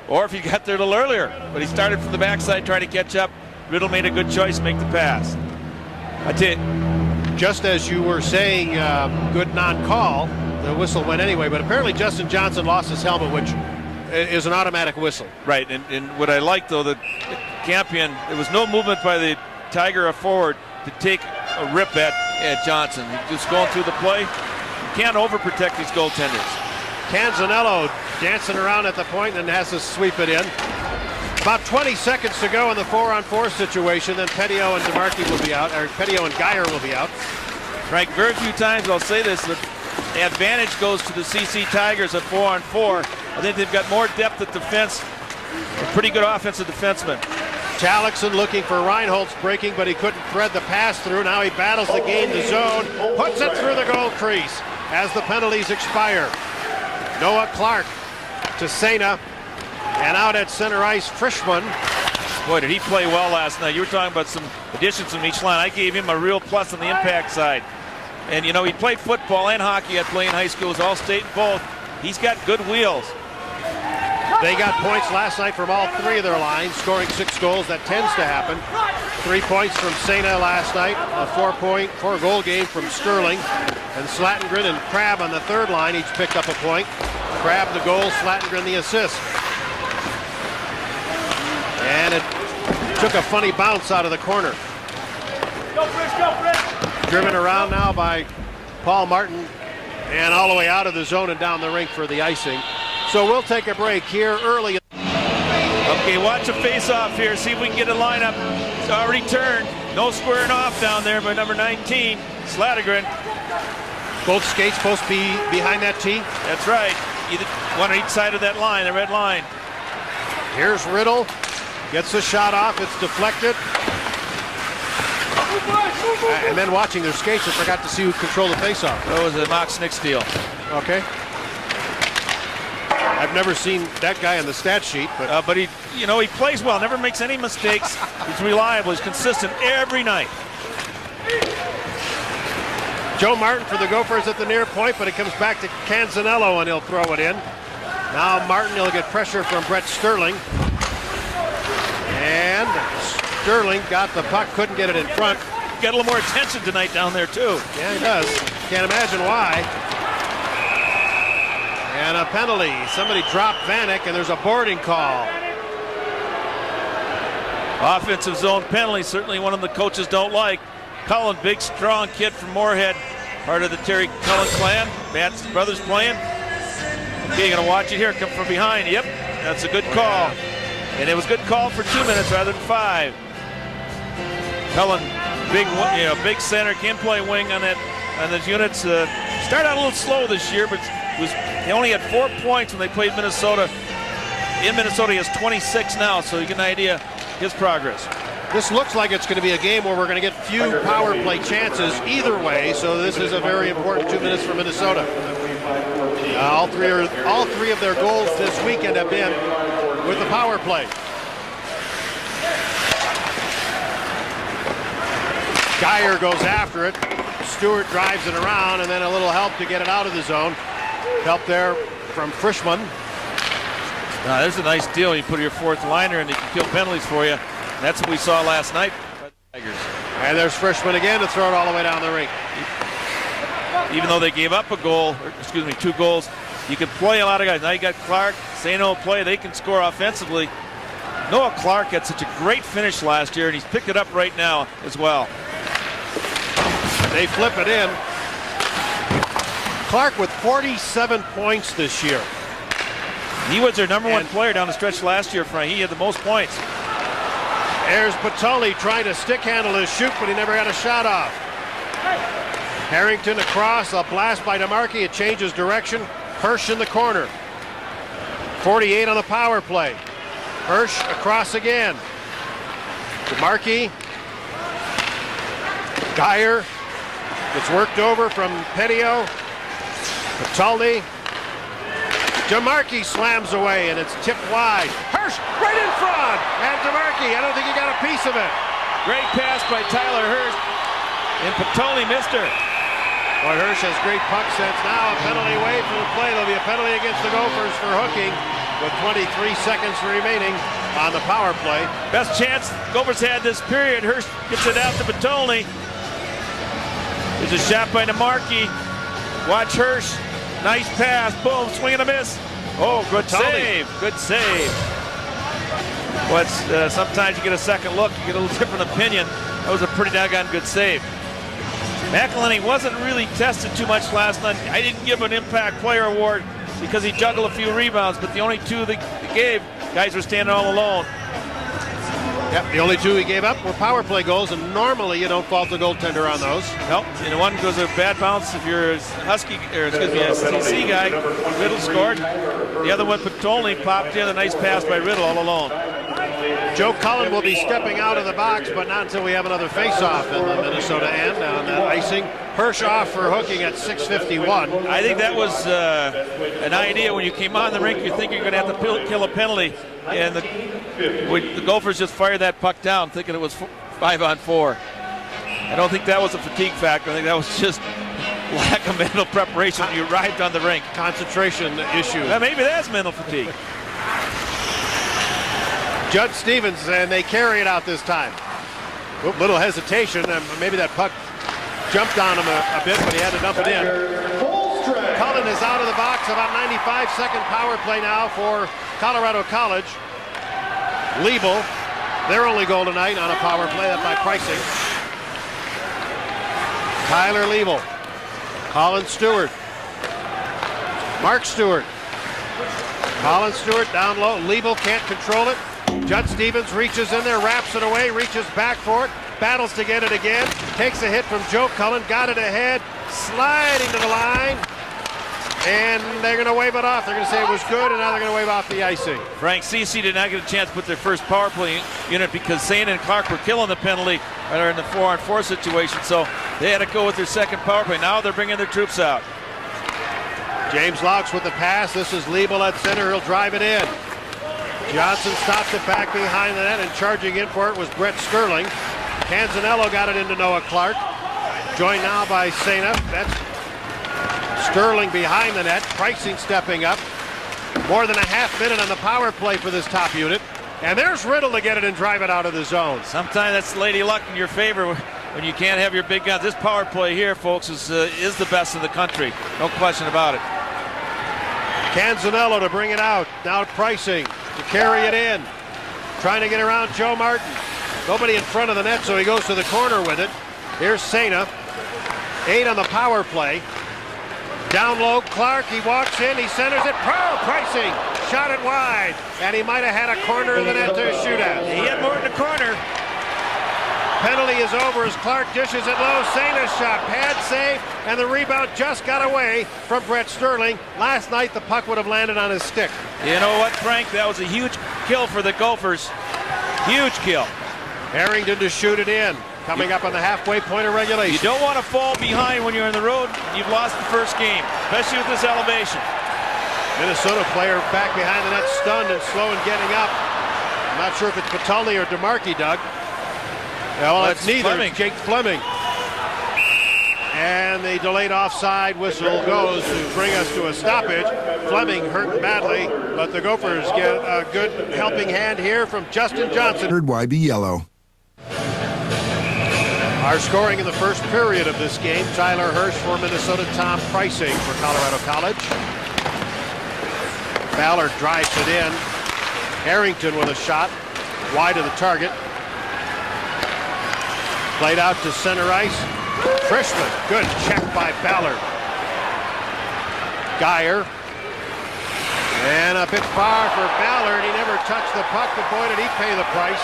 Or if he got there a little earlier, but he started from the backside trying to catch up. Riddle made a good choice, make the pass. I tell you, just as you were saying, good non-call, the whistle went anyway, but apparently Justin Johnson lost his helmet, which is an automatic whistle. Right, and what I like, though, the Campion, there was no movement by the Tiger forward to take a rip at Johnson. He's just going through the play. You can't overprotect these goaltenders. Canzanello dancing around at the point and has to sweep it in. About 20 seconds to go in the 4-on-4 situation, then Petio and DeMarchi will be out, or Petio and Geyer will be out. Frank, very few times I'll say this, but the advantage goes to the CC Tigers at 4-on-4. I think they've got more depth at defense, a pretty good offensive defenseman. Talixon looking for Reinholtz breaking, but he couldn't thread the pass through. Now he battles to gain the zone, puts it through the goal crease as the penalties expire. Noah Clark to Sena. And out at center ice, Frischman. Boy, did he play well last night. You were talking about some additions from each line. I gave him a real plus on the impact side. And, you know, he played football and hockey at playing high schools, all-state both. He's got good wheels. They got points last night from all three of their lines, scoring 6 goals. That tends to happen. 3 points from Sena last night, a 4-goal game from Sterling. And Slattengren and Crabb on the third line each picked up a point. Crabb the goal, Slattengren the assist. And it took a funny bounce out of the corner. Go, Fritz, go, Fritz! Driven around now by Paul Martin and all the way out of the zone and down the rink for the icing. So we'll take a break here early. Okay, watch a face-off here. See if we can get a lineup. It's already turned. No squaring off down there by number 19, Slattengren. Both skates supposed to be behind that tee. That's right. One on each side of that line, the red line. Here's Riddle. Gets the shot off. It's deflected. And then watching their skates, I forgot to see who controlled the faceoff. That was a Mock Snick steal. Okay. I've never seen that guy on the stat sheet, but he, you know, he plays well. Never makes any mistakes. He's reliable. He's consistent every night. Joe Martin for the Gophers at the near point, but it comes back to Canzanello and he'll throw it in. Now Martin, he'll get pressure from Brett Sterling. And Sterling got the puck, couldn't get it in front. Got a little more attention tonight down there too. Yeah, he does. Can't imagine why. And a penalty. Somebody dropped Vanek and there's a boarding call. Offensive zone penalty, certainly one of the coaches don't like. Cullen, big, strong kid from Moorhead, part of the Terry Cullen clan. Matt's brothers playing. Okay, you're gonna watch it here, come from behind. Yep, that's a good call. And it was a good call for 2 minutes rather than 5. Cullen, big, big center, can play wing on those units. Started out a little slow this year, but he only had 4 points when they played Minnesota. In Minnesota, he has 26 now, so you get an idea his progress. This looks like it's going to be a game where we're going to get few power play chances either way, so this is a very important 2 minutes for Minnesota. All three of their goals this weekend have been with the power play. Geyer goes after it. Stewart drives it around, and then a little help to get it out of the zone. Help there from Frischman. Now, there's a nice deal. You put your fourth liner and they can kill penalties for you. That's what we saw last night by the Tigers. And there's Frischman again to throw it all the way down the rink. Even though they gave up a goal, 2 goals, you can play a lot of guys. Now you got Clark, Sena will play, they can score offensively. Noah Clark had such a great finish last year, and he's picked it up right now as well. They flip it in. Clark with 47 points this year. He was their number 1 player down the stretch last year, Frank. He had the most points. There's Patoli trying to stick handle his shoot, but he never got a shot off. Harrington across, a blast by DeMarchi. It changes direction. Hirsch in the corner. 48 on the power play. Hirsch across again. DeMarchi. Geyer gets worked over from Petio. Patoli. DeMarchi slams away, and it's tipped wide. Hirsch right in front, and DeMarchi, I don't think he got a piece of it. Great pass by Tyler Hirsch, and Patoli missed her. Boy, Hirsch has great puck sense. Now a penalty away from the play. There'll be a penalty against the Gophers for hooking with 23 seconds remaining on the power play. Best chance Gophers had this period. Hirsch gets it out to Patoli. There's a shot by DeMarchi. Watch Hirsch. Nice pass, boom, swing and a miss. Oh, good save, good save. But sometimes you get a second look, you get a little different opinion. That was a pretty doggone good save. McElhenney wasn't really tested too much last night. I didn't give an Impact Player Award because he juggled a few rebounds, but the only 2 they gave, guys were standing all alone. Yep, the only 2 he gave up were power play goals, and normally you don't fault the goaltender on those. Nope, and one goes a bad bounce if you're a Husky, or excuse me, a CC guy. Riddle scored. The other one, Patoli, popped in. A nice pass by Riddle all alone. Joe Cullen will be stepping out of the box, but not until we have another face-off in the Minnesota end on that icing. Hirsch off for hooking at 6:51. I think that was an idea when you came on the rink. You think you're going to have to kill a penalty, and the Gophers just fired that puck down, thinking it was 5-on-4. I don't think that was a fatigue factor. I think that was just lack of mental preparation when you arrived on the rink. Concentration issue. Well, maybe that's mental fatigue. Judd Stevens, and they carry it out this time. Oop, little hesitation, and maybe that puck jumped on him a bit, but he had to dump it in. Cullen is out of the box. About 95-second power play now for Colorado College. Liebel, their only goal tonight on a power play, that by Pricing. Tyler Liebel, Colin Stewart, Mark Stewart, Colin Stewart down low. Liebel can't control it. Judd Stevens reaches in there, wraps it away, reaches back for it, battles to get it again, takes a hit from Joe Cullen, got it ahead, sliding to the line, and they're going to wave it off. They're going to say it was good, and now they're going to wave off the icing. Frank, CC did not get a chance to put their first power play unit because Saina and Clark were killing the penalty or in the 4-on-4 situation, so they had to go with their second power play. Now they're bringing their troops out. James Laux with the pass. This is Liebel at center. He'll drive it in. Johnson stops it back behind the net, and charging in for it was Brett Sterling. Canzanello got it into Noah Clark. Joined now by Saina. That's Sterling behind the net. Pricing stepping up. More than a half minute on the power play for this top unit. And there's Riddle to get it and drive it out of the zone. Sometimes that's lady luck in your favor when you can't have your big guns. This power play here, folks, is the best in the country. No question about it. Canzanello to bring it out. Now Pricing to carry it in. Trying to get around Joe Martin. Nobody in front of the net, so he goes to the corner with it. Here's Saina. 8 on the power play. Down low, Clark, he walks in, he centers it. Pricing shot it wide, and he might have had a corner in the net to shoot at. He had more in the corner. Penalty is over as Clark dishes it low. Saina's shot, pad save, and the rebound just got away from Brett Sterling. Last night, the puck would have landed on his stick. You know what, Frank? That was a huge kill for the Gophers. Huge kill. Harrington to shoot it in. Coming up on the halfway point of regulation. You don't want to fall behind when you're on the road. You've lost the first game, especially with this elevation. Minnesota player back behind the net, stunned and slow in getting up. I'm not sure if it's Patulny or DeMarchi, Doug. Well, it's neither. Fleming. It's Jake Fleming. And the delayed offside whistle goes to bring us to a stoppage. Fleming hurt badly, but the Gophers get a good helping hand here from Justin Johnson. Third YB yellow. Our scoring in the first period of this game: Tyler Hirsch for Minnesota, Tom Pricing for Colorado College. Ballard drives it in. Harrington with a shot wide of the target. Played out to center ice. Frischman, good check by Ballard. Geyer. And a bit far for Ballard. He never touched the puck, but boy did he pay the price.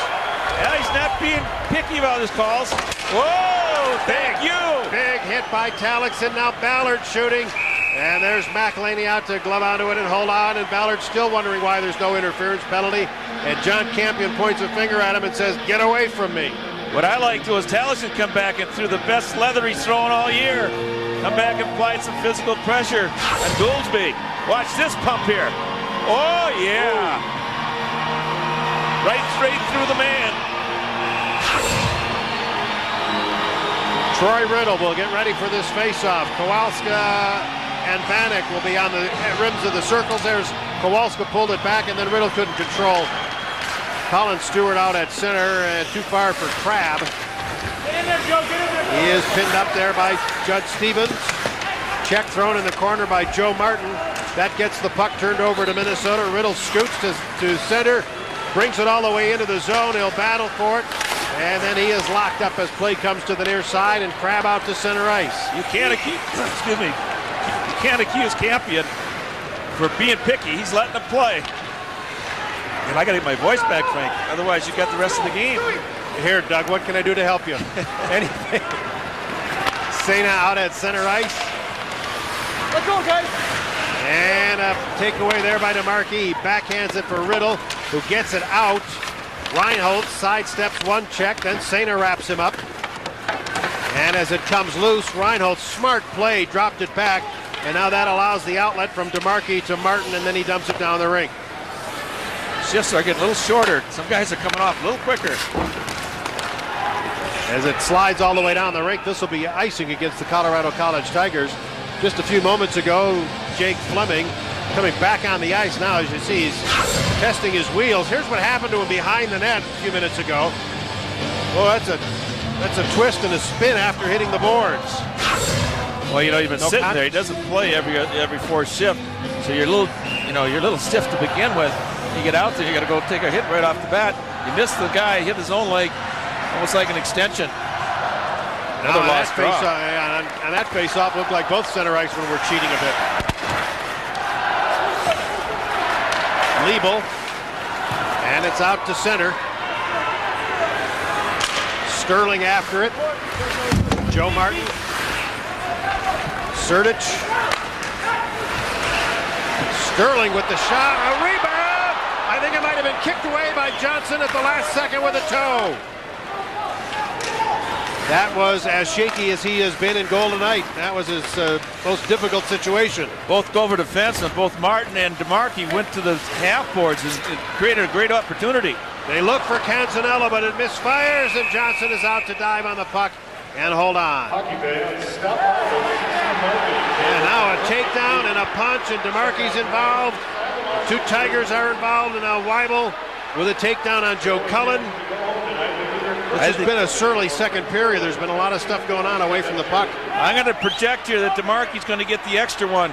Yeah, he's not being picky about his calls. Whoa, thank you. Big hit by Talixon. Now Ballard shooting. And there's McElhaney out to glove onto it and hold on. And Ballard's still wondering why there's no interference penalty. And John Campion points a finger at him and says, "Get away from me." What I liked was Talixon come back and threw the best leather he's thrown all year. Come back and applied some physical pressure on Goolsby. Watch this pump here. Oh, yeah. Right straight through the man. Troy Riddle will get ready for this faceoff. Kowalska and Vanek will be on the rims of the circles. There's Kowalska pulled it back, and then Riddle couldn't control. Colin Stewart out at center, too far for Crabb. Get in there, Joe, get in there. He is pinned up there by Judd Stevens. Check thrown in the corner by Joe Martin. That gets the puck turned over to Minnesota. Riddle scoots to center, brings it all the way into the zone. He'll battle for it, and then he is locked up as play comes to the near side, and Crabb out to center ice. You can't accuse Campion for being picky. He's letting them play. And I got to get my voice back, Frank. Otherwise, you got the rest of the game. Here, Doug, what can I do to help you? Anything. Saina out at center ice. Let's go, guys. And a takeaway there by DeMarchi. He backhands it for Riddle, who gets it out. Reinhold sidesteps one check, then Saina wraps him up. And as it comes loose, Reinhold, smart play, dropped it back. And now that allows the outlet from DeMarchi to Martin, and then he dumps it down the ring. Shifts are getting a little shorter. Some guys are coming off a little quicker. As it slides all the way down the rink, this will be icing against the Colorado College Tigers. Just a few moments ago, Jake Fleming coming back on the ice now. As you see, he's testing his wheels. Here's what happened to him behind the net a few minutes ago. Oh, that's a twist and a spin after hitting the boards. Well, you know, you've been sitting there. He doesn't play every fourth shift, so you're a little stiff to begin with. You get out there, you got to go take a hit right off the bat. You miss the guy, hit his own leg, almost like an extension. Another lost draw. On that face-off, looked like both center icemen were cheating a bit. Liebel, and it's out to center. Sterling after it. Joe Martin. Sertic. Sterling with the shot. A rebound! I think it might have been kicked away by Johnson at the last second with a toe. That was as shaky as he has been in goal tonight. That was his most difficult situation. Both Gopher defensemen, both Martin and DeMarchi, went to the half boards. It created a great opportunity. They look for Canzanella, but it misfires, and Johnson is out to dive on the puck and hold on. And now a takedown and a punch, and DeMarchi's involved. Two Tigers are involved, and now Weibel with a takedown on Joe Cullen. This has been a surly second period. There's been a lot of stuff going on away from the puck. I'm going to project here that DeMarchi's going to get the extra one.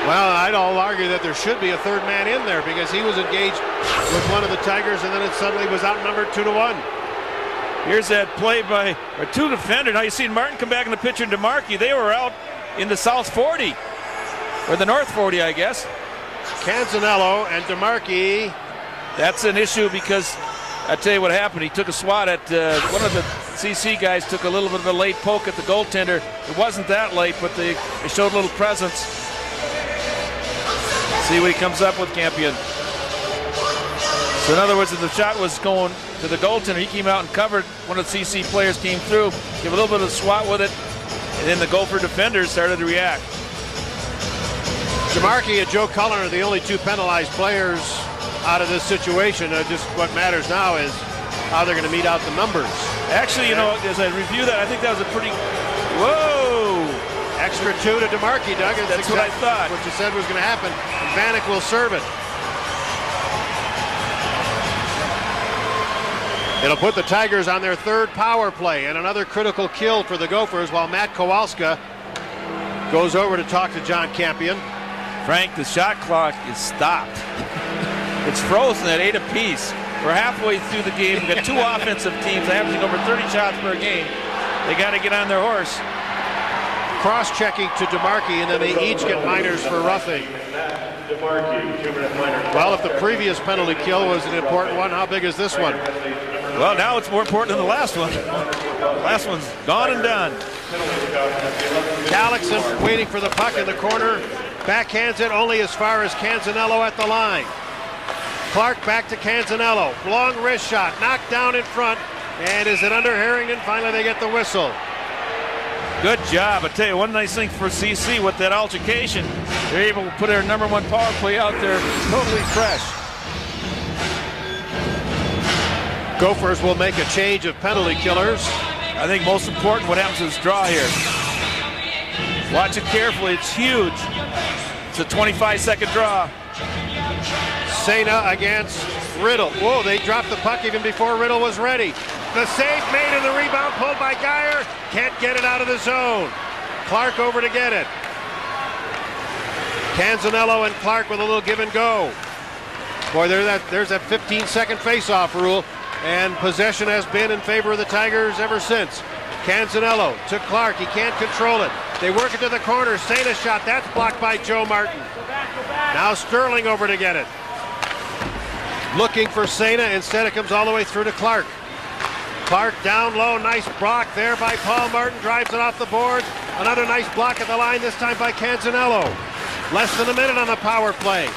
Well, I'd all argue that there should be a third man in there because he was engaged with one of the Tigers, and then it suddenly was outnumbered 2-1. Here's that play by our two defenders. Now you see Martin come back in the picture, and DeMarchi, they were out in the south 40, or the north 40, I guess. Canzanello and DeMarchi. That's an issue because I tell you what happened. He took a swat at one of the CC guys, took a little bit of a late poke at the goaltender. It wasn't that late, but they showed a little presence. See what he comes up with, Campion. So in other words, if the shot was going to the goaltender, he came out and covered. One of the CC players came through, give a little bit of a swat with it, and then the Gopher defenders started to react. DeMarchi and Joe Cullen are the only two penalized players out of this situation. Just what matters now is how they're going to meet out the numbers. Actually, you know, as I review that, I think that was a pretty... Whoa! Extra 2 to DeMarchi, Doug. That's what I thought. What you said was going to happen. Vanek will serve it. It'll put the Tigers on their third power play and another critical kill for the Gophers while Matt Kowalska goes over to talk to John Campion. Frank, the shot clock is stopped. It's frozen at 8 apiece. We're halfway through the game. We've got two offensive teams averaging over 30 shots per game. They got to get on their horse. Cross-checking to DeMarchi, and then they each get minors for roughing. Well, if the previous penalty kill was an important one, how big is this one? Well, now it's more important than the last one. The last one's gone and done. Galaxon waiting for the puck in the corner. Backhands it only as far as Canzanello at the line. Clark back to Canzanello. Long wrist shot, knocked down in front. And is it under Harrington? Finally they get the whistle. Good job. I tell you, one nice thing for CC with that altercation, they're able to put their number one power play out there totally fresh. Gophers will make a change of penalty killers. I think most important what happens to this draw here. Watch it carefully. It's huge. It's a 25-second draw. Saina against Riddle. Whoa, they dropped the puck even before Riddle was ready. The save made and the rebound pulled by Geyer. Can't get it out of the zone. Clark over to get it. Canzanello and Clark with a little give and go. Boy, there's that 15-second face-off rule, and possession has been in favor of the Tigers ever since. Canzanello to Clark. He can't control it. They work it to the corner. Saina shot. That's blocked by Joe Martin. Now Sterling over to get it. Looking for Saina. Instead, it comes all the way through to Clark. Clark down low. Nice block there by Paul Martin. Drives it off the boards. Another nice block at the line, this time by Canzanello. Less than a minute on the power play.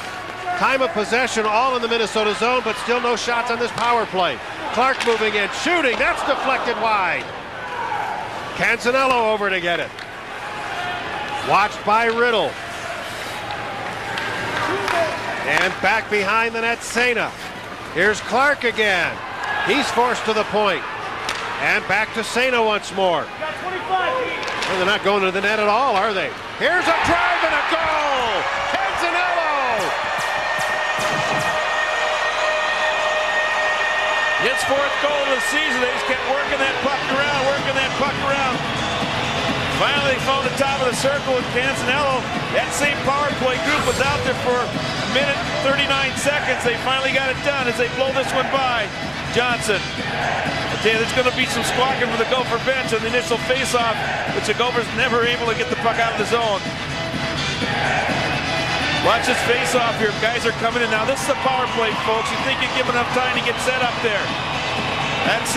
Time of possession all in the Minnesota zone, but still no shots on this power play. Clark moving in, shooting, that's deflected wide. Canzanello over to get it. Watched by Riddle. And back behind the net, Sena. Here's Clark again. He's forced to the point. And back to Sena once more. Well, they're not going to the net at all, are they? Here's a drive and a goal! Canzanello! His fourth goal of the season. They just kept working that puck around. Finally, they found the top of the circle with Canzanello. That same power play group was out there for a minute and 39 seconds. They finally got it done as they blow this one by. Johnson. I tell you, there's going to be some squawking from the Gopher bench on the initial faceoff, which the Gophers never able to get the puck out of the zone. Watch this faceoff here. Guys are coming in now. This is a power play, folks. You think you give enough time to get set up there. That's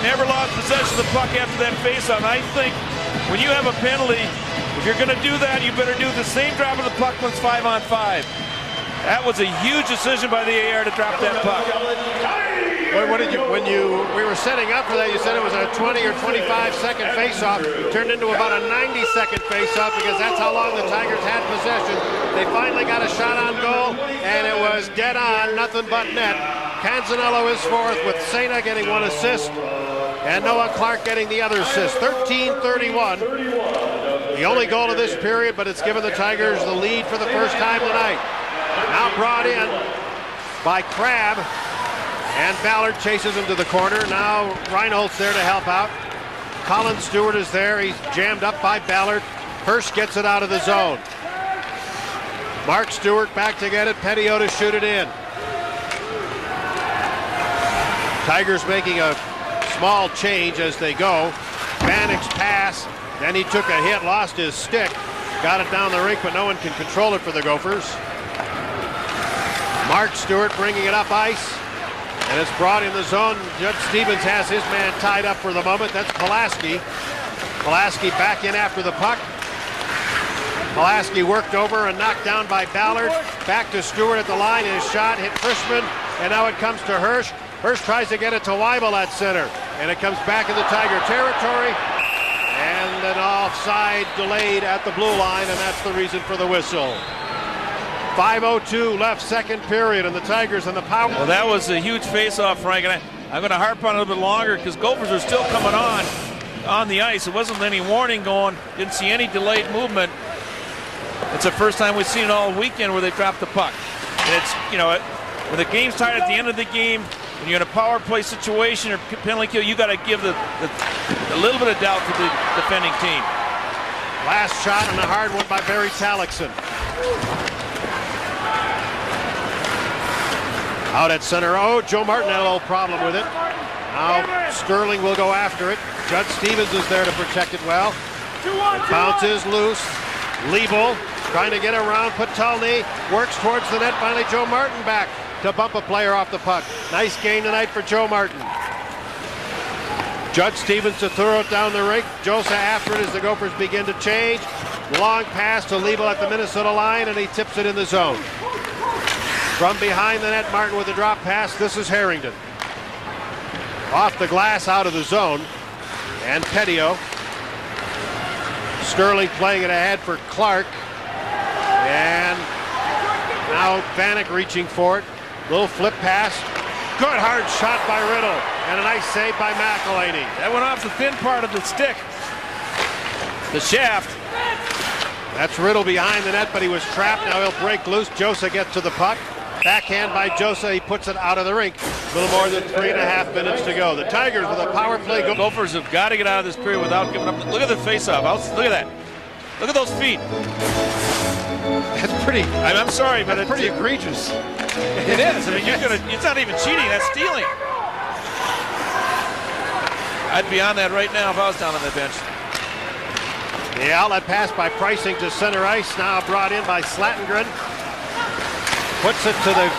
never lost possession of the puck after that faceoff. I think when you have a penalty, if you're going to do that, you better do the same drop of the puck when it's 5-on-5. That was a huge decision by the AR to drop that puck. Boy, when we were setting up for that, you said it was a 20 or 25 second faceoff. Turned into about a 90 second faceoff because that's how long the Tigers had possession. They finally got a shot on goal, and it was dead on, nothing but net. Canzanello is fourth with Sena getting one assist and Noah Clark getting the other assist. 13-31. The only goal of this period, but it's given the Tigers the lead for the first time tonight. Now brought in by Crabb, and Ballard chases him to the corner. Now Reinhold's there to help out. Colin Stewart is there. He's jammed up by Ballard. Hirsch gets it out of the zone. Mark Stewart back to get it. Petio to shoot it in. Tigers making a small change as they go. Vanek's pass. Then he took a hit, lost his stick. Got it down the rink, but no one can control it for the Gophers. Mark Stewart bringing it up ice, and it's brought in the zone. Judd Stevens has his man tied up for the moment. That's Pulaski. Pulaski back in after the puck. Pulaski worked over and knocked down by Ballard. Back to Stewart at the line. His shot hit Frischman, and now it comes to Hirsch. Hirsch tries to get it to Weibel at center, and it comes back into Tiger territory. And an offside delayed at the blue line, and that's the reason for the whistle. 5:02 left, second period, and the Tigers and the power. Well, that was a huge face-off, Frank, and I'm going to harp on it a little bit longer because Gophers are still coming on the ice. It wasn't any warning going. Didn't see any delayed movement. It's the first time we've seen it all weekend where they dropped the puck. And it's, when the game's tied at the end of the game, when you're in a power play situation or penalty kill, you got to give a little bit of doubt to the defending team. Last shot and a hard one by Barry Talixon. Out at center. Oh, Joe Martin had a little problem with it. Now Sterling will go after it. Judd Stevens is there to protect it well. It bounces loose. Liebel trying to get around Patulny. Works towards the net. Finally, Joe Martin back to bump a player off the puck. Nice game tonight for Joe Martin. Judd Stevens to throw it down the rink. Josa after it as the Gophers begin to change. Long pass to Liebel at the Minnesota line, and he tips it in the zone. From behind the net, Martin with a drop pass. This is Harrington. Off the glass, out of the zone. And Petio. Sterling playing it ahead for Clark. And now Vanek reaching for it. Little flip pass. Good hard shot by Riddle. And a nice save by McElhaney. That went off the thin part of the stick. The shaft. That's Riddle behind the net, but he was trapped. Now he'll break loose. Josa gets to the puck. Backhand by Josa. He puts it out of the rink. A little more than 3.5 minutes to go. The Tigers with a power play. Gophers have got to get out of this period without giving up. Look at the face-off. Look at that. Look at those feet. That's pretty. I'm sorry, but it's pretty egregious. It is. I mean, it's not even cheating. That's stealing. I'd be on that right now if I was down on the bench. The outlet pass by Preissing to center ice. Now brought in by Slatengren. Puts it to the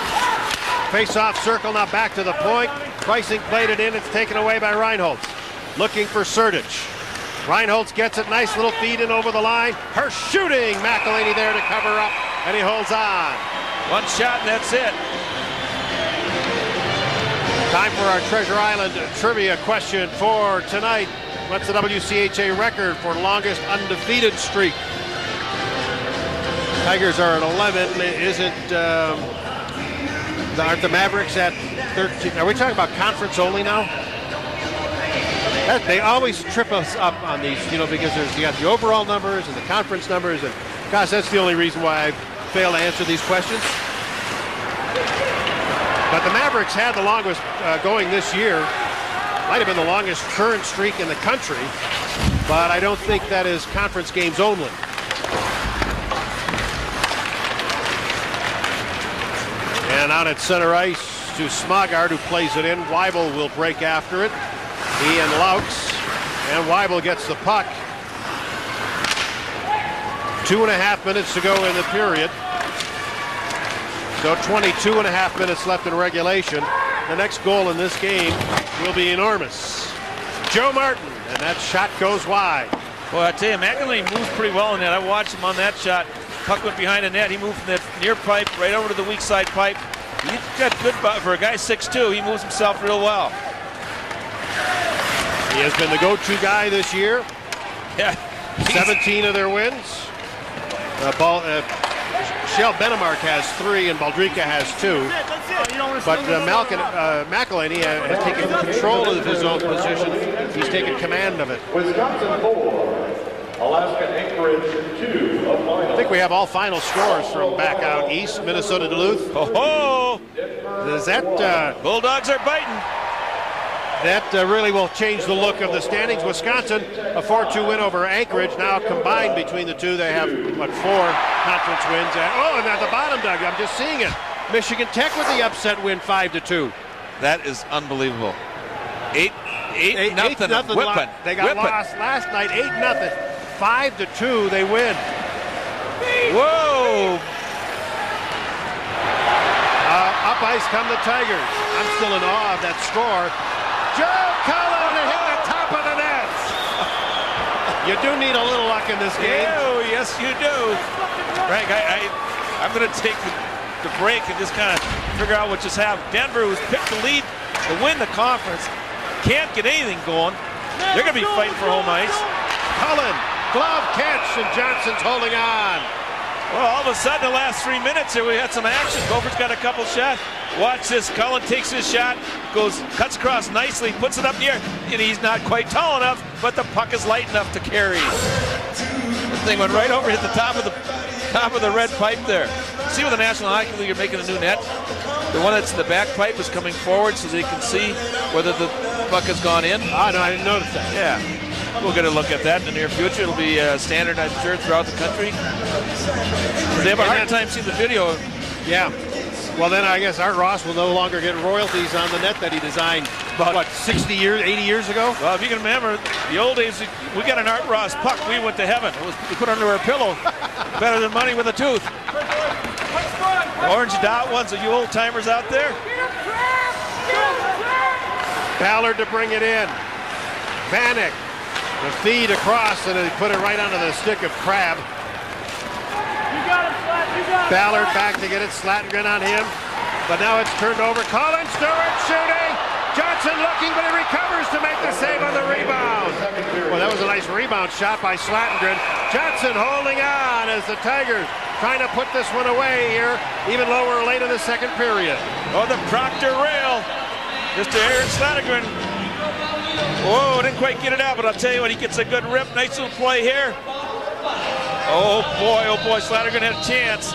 face-off circle. Now back to the point. Preissing played it in. It's taken away by Reinholz. Looking for Sertic. Reinholz gets it. Nice little feed in over the line. Hirsch shooting. McElhaney there to cover up. and he holds on. One shot and that's it. Time for our Treasure Island trivia question for tonight. What's the WCHA record for longest undefeated streak? Tigers are at 11. Aren't the Mavericks at 13? Are we talking about conference only now? They always trip us up on these, you know, because you got the overall numbers and the conference numbers, and gosh, that's the only reason why I fail to answer these questions. But the Mavericks had the longest going this year. Might have been the longest current streak in the country, but I don't think that is conference games only. And out at center ice to Smogard, who plays it in. Weibel will break after it. He and Laux, and Weibel gets the puck. 2.5 minutes to go in the period. So 22.5 minutes left in regulation. The next goal in this game will be enormous. Joe Martin, and that shot goes wide. Well, I tell you, McElhinney moves pretty well in that. I watched him on that shot. Puck went behind the net. He moved from that near pipe right over to the weak side pipe. He's got good, for a guy 6'2", he moves himself real well. He has been the go-to guy this year. Yeah. 17 of their wins. Shell Benemark has 3 and Baldrica has 2. But McElhinney has taken control of his own position. He's taken command of it. Wisconsin 4, Alaska Anchorage 2 of final. I think we have all final scores from back out east. Minnesota Duluth. Oh, Is that Bulldogs are biting. that really will change the look of the standings? Wisconsin, a 4-2 win over Anchorage. Now combined between the two, they have 4 conference wins. And at the bottom, Doug, I'm just seeing it. Michigan Tech with the upset win, 5-2. That is unbelievable. 8-0 whipping. They got lost last night, 8-0. 5-2, they win. Whoa! Up ice come the Tigers. I'm still in awe of that score. Joe Cullen hit the top of the net. You do need a little luck in this game. Oh, yes, you do. Frank, I'm going to take the break and just kind of figure out what just happened. Denver, who's picked the lead to win the conference, can't get anything going. They're going to be fighting for home ice. Cullen, glove catch, and Johnson's holding on. Well, all of a sudden, the last 3 minutes here, we had some action. Gopher's got a couple shots. Watch this. Cullen takes his shot, cuts across nicely, puts it up in the air, and he's not quite tall enough, but the puck is light enough to carry. The thing went right over, hit the top of the red pipe there. See where the National Hockey League are making a new net? The one that's in the back pipe is coming forward so they can see whether the puck has gone in. Oh, no, I didn't notice that. Yeah. We'll get a look at that in the near future. It'll be standard, I'm sure, throughout the country. They have a hard time seeing the video. Yeah. Well, then I guess Art Ross will no longer get royalties on the net that he designed, about 60 years, 80 years ago? Well, if you can remember, the old days, we got an Art Ross puck, we went to heaven. We put it under our pillow. Better than money with a tooth. Orange dot ones, are you old timers out there? Ballard to bring it in. Vanek. The feed across, and they put it right onto the stick of Crab. You got him, Slat. You got him. Ballard back to get it. Slatengren on him. But now it's turned over. Colin Stewart shooting. Johnson looking, but he recovers to make the save on the rebound. Well, that was a nice rebound shot by Slatengren. Johnson holding on as the Tigers trying to put this one away here, even lower late in the second period. Oh, the Proctor rail. Mr. Aaron Slatengren. Whoa, didn't quite get it out, but I'll tell you what, he gets a good rip. Nice little play here. Oh boy, Slatengren had a chance.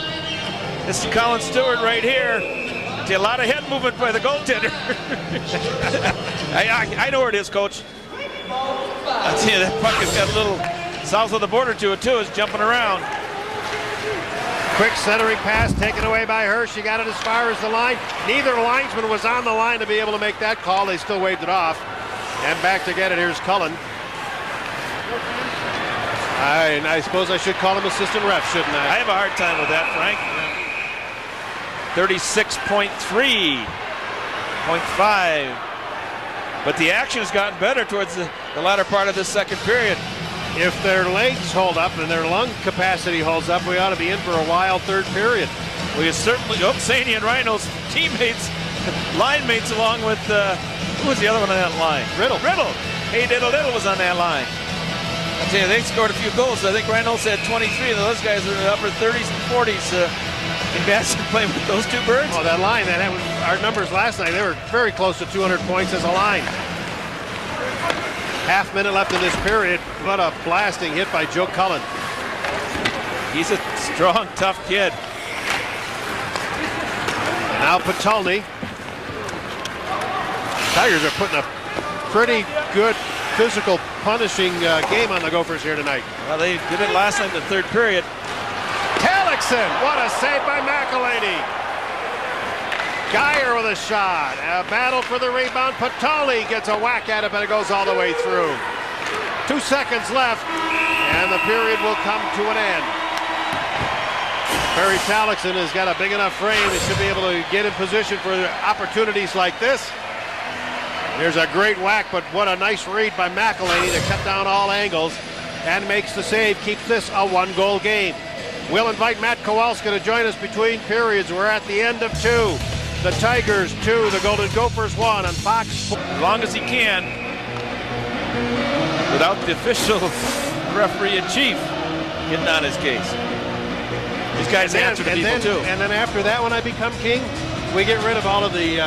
This is Colin Stewart right here. A lot of head movement by the goaltender. I know where it is, Coach. I'll tell you, that puck has got a little south of the border to it, too. It's jumping around. Quick centering pass taken away by Hirsch. He got it as far as the line. Neither linesman was on the line to be able to make that call. They still waved it off. And back to get it. Here's Cullen. I suppose I should call him assistant ref, shouldn't I? I have a hard time with that, Frank. 36.3.5. But the action has gotten better towards the latter part of this second period. if their legs hold up and their lung capacity holds up, we ought to be in for a wild third period. We certainly, Saney and Rhino's teammates, line mates, along with, who was the other one on that line? Riddle. Hey, Diddle was on that line. I tell you, they scored a few goals. I think Rhino said 23, and those guys are in the upper 30s and 40s in Madison playing with those two birds. Oh, that line, that was our numbers last night. They were very close to 200 points as a line. Half minute left in this period. What a blasting hit by Joe Cullen. He's a strong, tough kid. Now Potulny. Tigers are putting a pretty good physical punishing game on the Gophers here tonight. Well, they did it last night in the third period. Hellickson, what a save by McElhaney. Geyer with a shot. A battle for the rebound. Potulny gets a whack at it, but it goes all the way through. 2 seconds left, and the period will come to an end. Barry Tallickson has got a big enough frame. He should be able to get in position for opportunities like this. There's a great whack, but what a nice read by McElhaney to cut down all angles and makes the save, keeps this a one-goal game. We'll invite Matt Kowalska to join us between periods. We're at the end of 2. The Tigers 2, the Golden Gophers 1 on Fox. As long as he can, without the official referee-in-chief getting on his case. These guys answer to people too. And then after that, when I become king, we get rid of all of the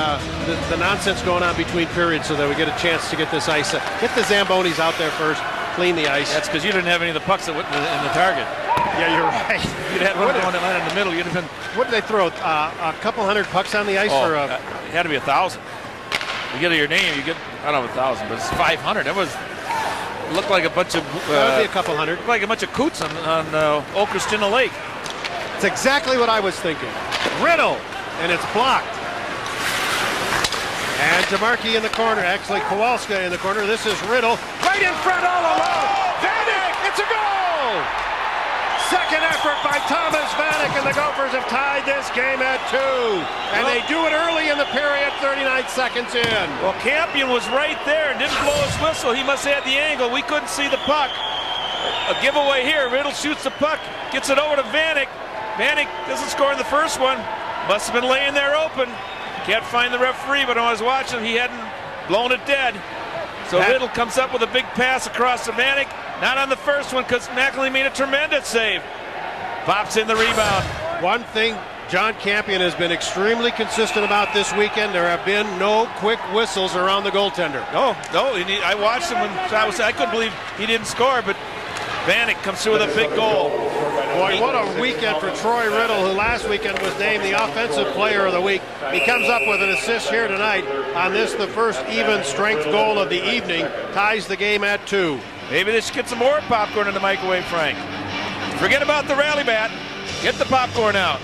nonsense going on between periods so that we get a chance to get this ice. Get the Zambonis out there first, clean the ice. That's because you didn't have any of the pucks that went in the target. Yeah, you're right. You'd had one going that landed in the middle. You'd have been. What did they throw? A couple hundred pucks on the ice for it had to be 1,000. You get your name, you get, I don't know, 1,000, but it's 500. It looked like a bunch of. That would be a couple hundred. Like a bunch of coots on Old Christina Lake. It's exactly what I was thinking. Riddle, and it's blocked. And DeMarchi in the corner, actually Kowalska in the corner. This is Riddle, right in front all alone. Vanek, it's a goal! Second effort by Thomas Vanek, and the Gophers have tied this game at 2. And they do it early in the period, 39 seconds in. Well, Campion was right there and didn't blow his whistle. He must have had the angle. We couldn't see the puck. A giveaway here. Riddle shoots the puck, gets it over to Vanek. Vanek doesn't score in the first one. Must have been laying there open. Can't find the referee, but when I was watching, he hadn't blown it dead. So Riddle comes up with a big pass across to Vanek. Not on the first one because McElhaney made a tremendous save. Pops in the rebound. One thing John Campion has been extremely consistent about this weekend, there have been no quick whistles around the goaltender. No. I watched him when I couldn't believe he didn't score, but Vanek comes through with a big goal. Boy, what a weekend for Troy Riddle, who last weekend was named the Offensive Player of the Week. He comes up with an assist here tonight on this, the first even strength goal of the evening, ties the game at 2. Maybe they should get some more popcorn in the microwave, Frank. Forget about the rally bat. Get the popcorn out.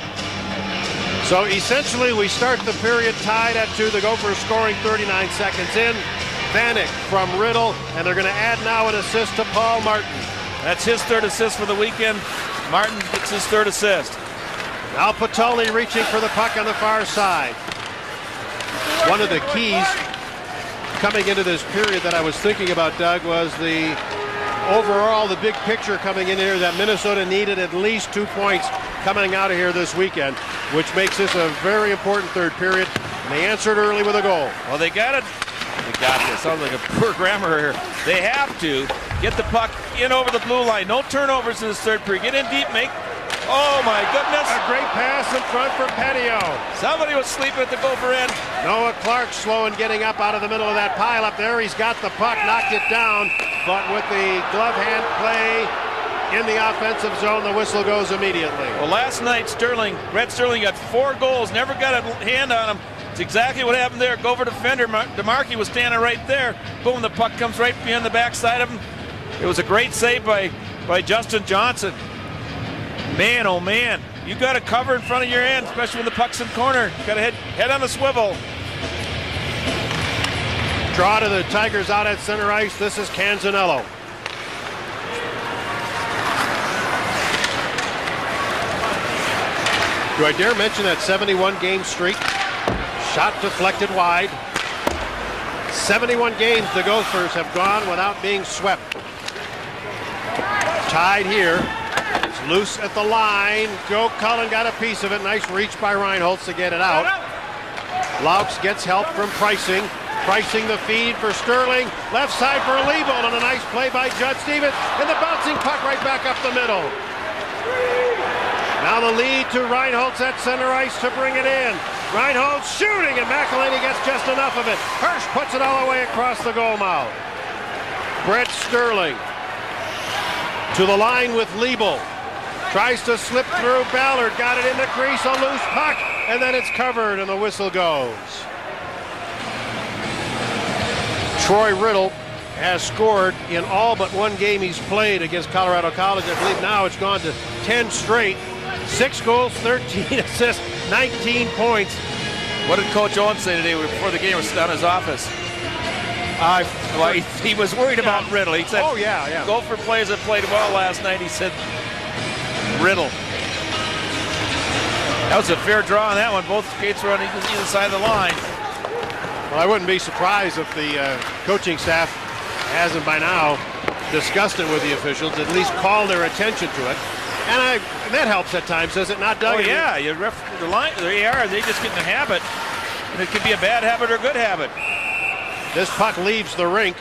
So essentially, we start the period tied at 2. The Gophers scoring 39 seconds in. Vanek from Riddle, and they're going to add now an assist to Paul Martin. That's his third assist for the weekend. Martin gets his third assist. Now Potulny reaching for the puck on the far side. One of the keys coming into this period that I was thinking about, Doug, was the overall, the big picture coming in here that Minnesota needed at least 2 points coming out of here this weekend, which makes this a very important third period. And they answered early with a goal. Well, they got it. They got this. Sounds like a poor grammar here. They have to get the puck in over the blue line. No turnovers in this third period. Get in deep, make. Oh my goodness. A great pass in front for Petio. Somebody was sleeping at the Gopher end. Noah Clark slow and getting up out of the middle of that pile up there. He's got the puck, knocked it down, but with the glove hand play in the offensive zone, the whistle goes immediately. Well, last night, Brett Sterling got 4 goals, never got a hand on him. It's exactly what happened there. Gopher defender DeMarchi was standing right there. Boom, the puck comes right behind the backside of him. It was a great save by Justin Johnson. Man, oh man, you got to cover in front of your end, especially when the puck's in the corner. You got to head on the swivel. Draw to the Tigers out at center ice. This is Canzanello. Do I dare mention that 71 game streak? Shot deflected wide. 71 games the Gophers have gone without being swept. tied here. It's loose at the line. Joe Cullen got a piece of it. Nice reach by Reinholz to get it out. Laux gets help from Pricing. Pricing the feed for Sterling. Left side for Leibold, and a nice play by Judd Stevens. And the bouncing puck right back up the middle. Now the lead to Reinholz at center ice to bring it in. Reinholz shooting, and McElhinney gets just enough of it. Hirsch puts it all the way across the goal mouth. Brett Sterling to the line with Leibold. Tries to slip through. Ballard got it in the crease, a loose puck, and then it's covered, and the whistle goes. Troy Riddle has scored in all but one game he's played against Colorado College. I believe now it's gone to 10 straight. 6 goals, 13 assists, 19 points. What did Coach Owen say today before the game was down in his office? He was worried about Riddle. He said, oh, yeah. Go for players that played well last night. He said, Riddle. That was a fair draw on that one. Both skates were on either side of the line. Well, I wouldn't be surprised if the coaching staff hasn't by now discussed it with the officials, at least call their attention to it. And that helps at times, does it not, Doug? Oh, yeah. The AR, they just get in the habit. And it could be a bad habit or a good habit. This puck leaves the rink,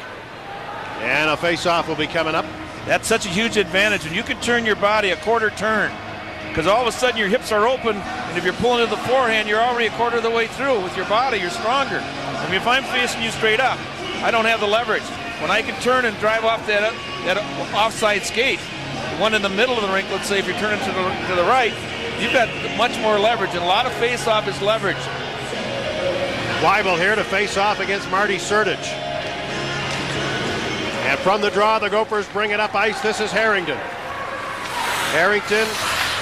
and a face-off will be coming up. That's such a huge advantage. And you can turn your body a quarter turn, because all of a sudden your hips are open, and if you're pulling to the forehand, you're already a quarter of the way through. With your body, you're stronger. I mean, if I'm facing you straight up, I don't have the leverage. When I can turn and drive off that offside skate, the one in the middle of the rink, let's say if you're turning to the right, you've got much more leverage, and a lot of face-off is leverage. Weibel here to face off against Marty Sertich. And from the draw, the Gophers bring it up ice. This is Harrington. Harrington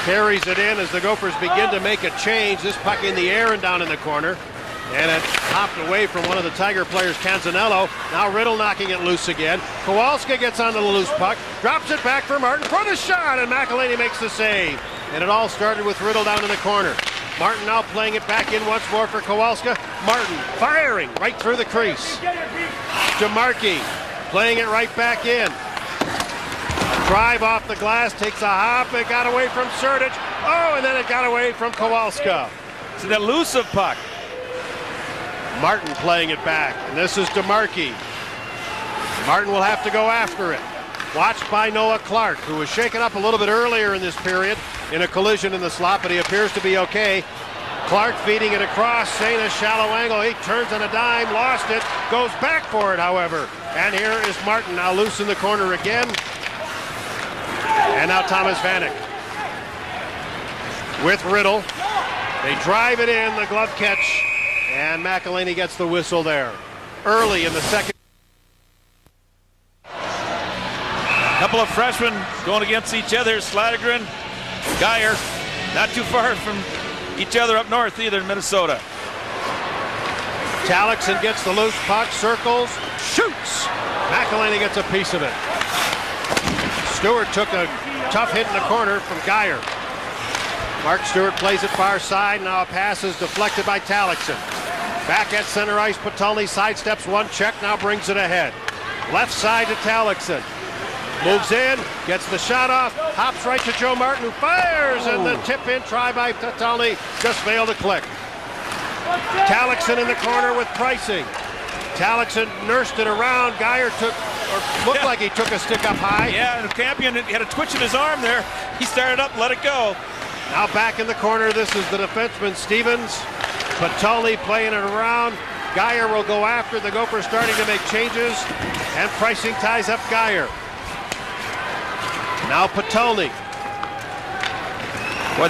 carries it in as the Gophers begin to make a change. This puck in the air and down in the corner. And it hopped away from one of the Tiger players, Canzanello. Now Riddle knocking it loose again. Kowalska gets onto the loose puck, drops it back for Martin for the shot, and McElhinney makes the save. And it all started with Riddle down in the corner. Martin now playing it back in once more for Kowalska. Martin firing right through the crease. DeMarchi playing it right back in. Drive off the glass, takes a hop. It got away from Sertich. Oh, and then it got away from Kowalska. It's an elusive puck. Martin playing it back, and this is DeMarchi. Martin will have to go after it. Watched by Noah Clark, who was shaken up a little bit earlier in this period in a collision in the slot, but he appears to be okay. Clark feeding it across, saying a shallow angle. He turns on a dime, lost it, goes back for it, however. And here is Martin now loose in the corner again. And now Thomas Vanek with Riddle. They drive it in, the glove catch, and McElhinney gets the whistle there. Early in the second. Couple of freshmen going against each other. Slattergren, Geyer, not too far from each other up north either in Minnesota. Talixon gets the loose puck, circles, shoots. McElhinney gets a piece of it. Stewart took a tough hit in the corner from Geyer. Mark Stewart plays it far side. Now a pass is deflected by Talixon. Back at center ice, Patulny sidesteps one check, now brings it ahead. Left side to Talixon. Moves in, gets the shot off, hops right to Joe Martin, who fires, and the tip-in try by Patulny just failed to click. Talixon in the corner with Pricing. Talixon nursed it around. Geyer looked like he took a stick up high. Yeah, and Campion had a twitch in his arm there. He started up, let it go. Now back in the corner, this is the defenseman Stevens. Patulny playing it around. Geyer will go after. The Gophers starting to make changes, and Pricing ties up Geyer. Now Patulny. Well,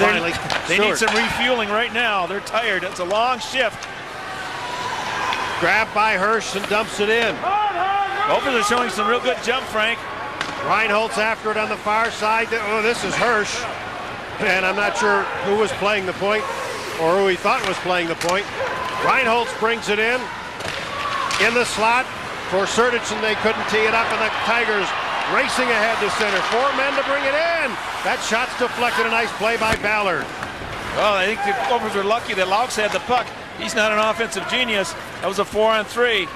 they need some refueling right now. They're tired. It's a long shift. Grabbed by Hirsch and dumps it in. Gophers are showing some real good jump, Frank. Reinholz after it on the far side. Oh, this is Hirsch. And I'm not sure who was playing the point or who he thought was playing the point. Reinholz brings it in the slot for Sertich, and they couldn't tee it up, and the Tigers racing ahead to center. 4 men to bring it in. That shot's deflected. A nice play by Ballard. Well, I think the Gophers are lucky that Laux had the puck. He's not an offensive genius. That was a 4-on-3.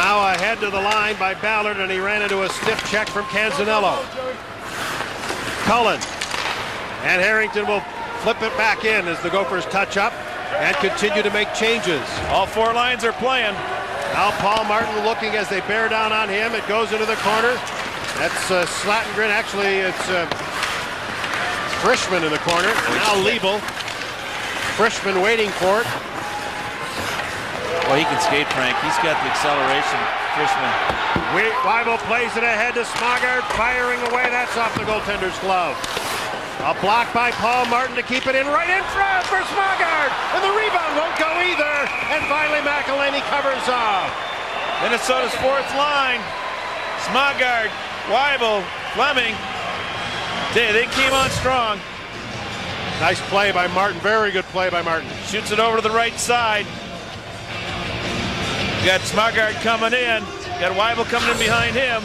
Now ahead to the line by Ballard, and he ran into a stiff check from Canzanello. Cullen and Harrington will flip it back in as the Gophers touch up and continue to make changes. All four lines are playing. Now Paul Martin looking as they bear down on him. It goes into the corner. That's Slattengren. Actually, it's Frischman in the corner. Now Liebel. Frischman waiting for it. Well, he can skate, Frank. He's got the acceleration. Frischman. Weibel plays it ahead to Smagard, firing away. That's off the goaltender's glove. A block by Paul Martin to keep it in right in front for Smagard. And the rebound won't go either. And finally McElhaney covers off. Minnesota's fourth line. Smagard, Weibel, Fleming. They came on strong. Nice play by Martin. Very good play by Martin. Shoots it over to the right side. You got Smagard coming in. You got Weibel coming in behind him.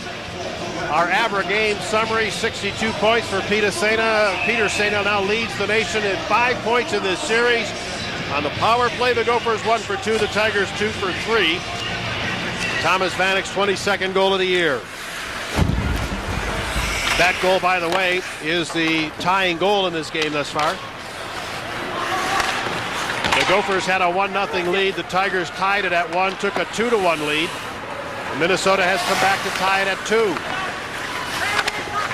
Our Abra game summary, 62 points for Peter Sena. Peter Sena now leads the nation in 5 points in this series. On the power play, the Gophers 1 for 2, the Tigers 2 for 3. Thomas Vanek's 22nd goal of the year. That goal, by the way, is the tying goal in this game thus far. The Gophers had a 1-0 lead. The Tigers tied it at 1, took a 2-1 lead. Minnesota has come back to tie it at 2.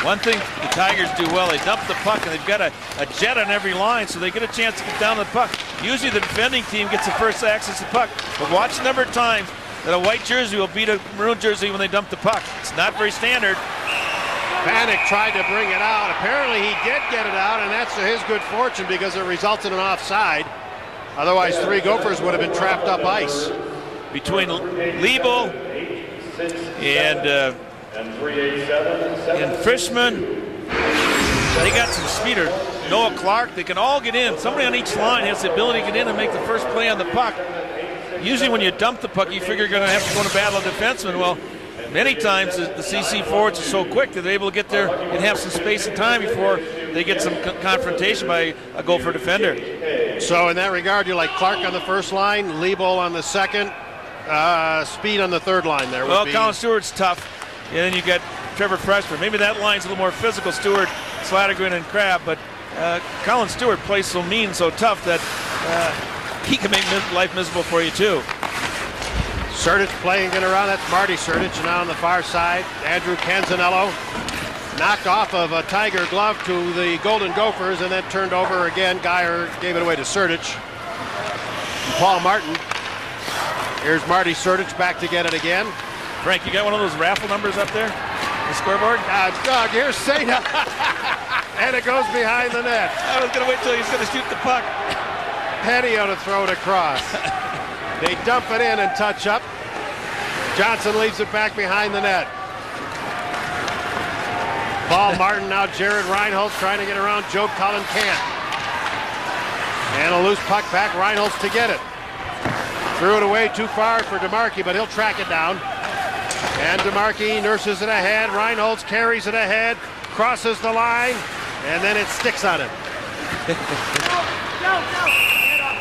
One thing the Tigers do well, they dump the puck, and they've got a jet on every line, so they get a chance to get down the puck. Usually the defending team gets the first access to the puck, but watch the number of times that a white jersey will beat a maroon jersey when they dump the puck. It's not very standard. Vanek tried to bring it out. Apparently he did get it out, and that's to his good fortune because it resulted in an offside. Otherwise, 3 Gophers would have been trapped up ice. Between Liebel and Frischman, they got some speeder. Noah Clark, they can all get in. Somebody on each line has the ability to get in and make the first play on the puck. Usually when you dump the puck, you figure you're going to have to go to battle of defensemen. Well, many times the CC forwards are so quick that they're able to get there and have some space and time before they get some confrontation by a Gopher defender. So in that regard, you like Clark on the first line, Liebel on the second, Speed on the third line there. Well, Colin Stewart's tough. And then you got Trevor Freshman. Maybe that line's a little more physical, Stewart, Slattengren, and Crab, but Colin Stewart plays so mean, so tough that he can make life miserable for you too. Sertic playing it around. That's Marty Sertic. Now on the far side, Andrew Canzanello knocked off of a Tiger glove to the Golden Gophers and then turned over again. Geyer gave it away to Sertic. And Paul Martin. Here's Marty Sertic back to get it again. Frank, you got one of those raffle numbers up there? The scoreboard? Doug, here's Sena. And it goes behind the net. I was going to wait till he's going to shoot the puck. Petty on to throw it across. They dump it in and touch up. Johnson leaves it back behind the net. Paul Martin, now Jared Reinholz trying to get around Joe Cullen can't. And a loose puck back, Reinholz to get it. Threw it away too far for DeMarchi, but he'll track it down. And DeMarchi nurses it ahead. Reinholz carries it ahead, crosses the line, and then it sticks on him.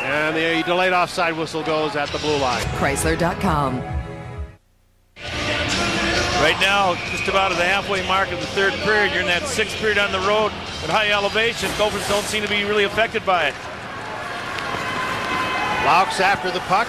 And the delayed offside whistle goes at the blue line. Chrysler.com. Right now, just about at the halfway mark of the third period, you're in that sixth period on the road at high elevation. Gophers don't seem to be really affected by it. Laux after the puck.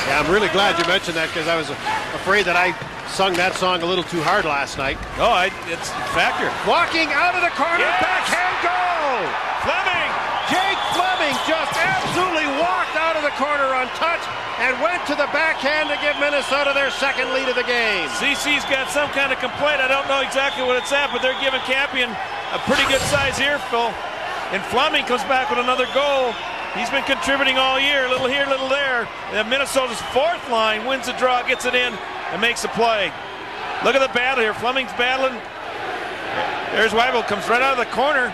Yeah, I'm really glad you mentioned that because I was afraid that I sung that song a little too hard last night. No, it's a factor. Walking out of the corner, yes! backhand goal! Fleming! Jake Fleming just absolutely walked out of the corner untouched and went to the backhand to give Minnesota their second lead of the game. CC's got some kind of complaint. I don't know exactly what it's at, but they're giving Campion a pretty good size earful. And Fleming comes back with another goal. He's been contributing all year, a little here, a little there. And Minnesota's fourth line wins the draw, gets it in, and makes a play. Look at the battle here. Fleming's battling. There's Weibel, comes right out of the corner.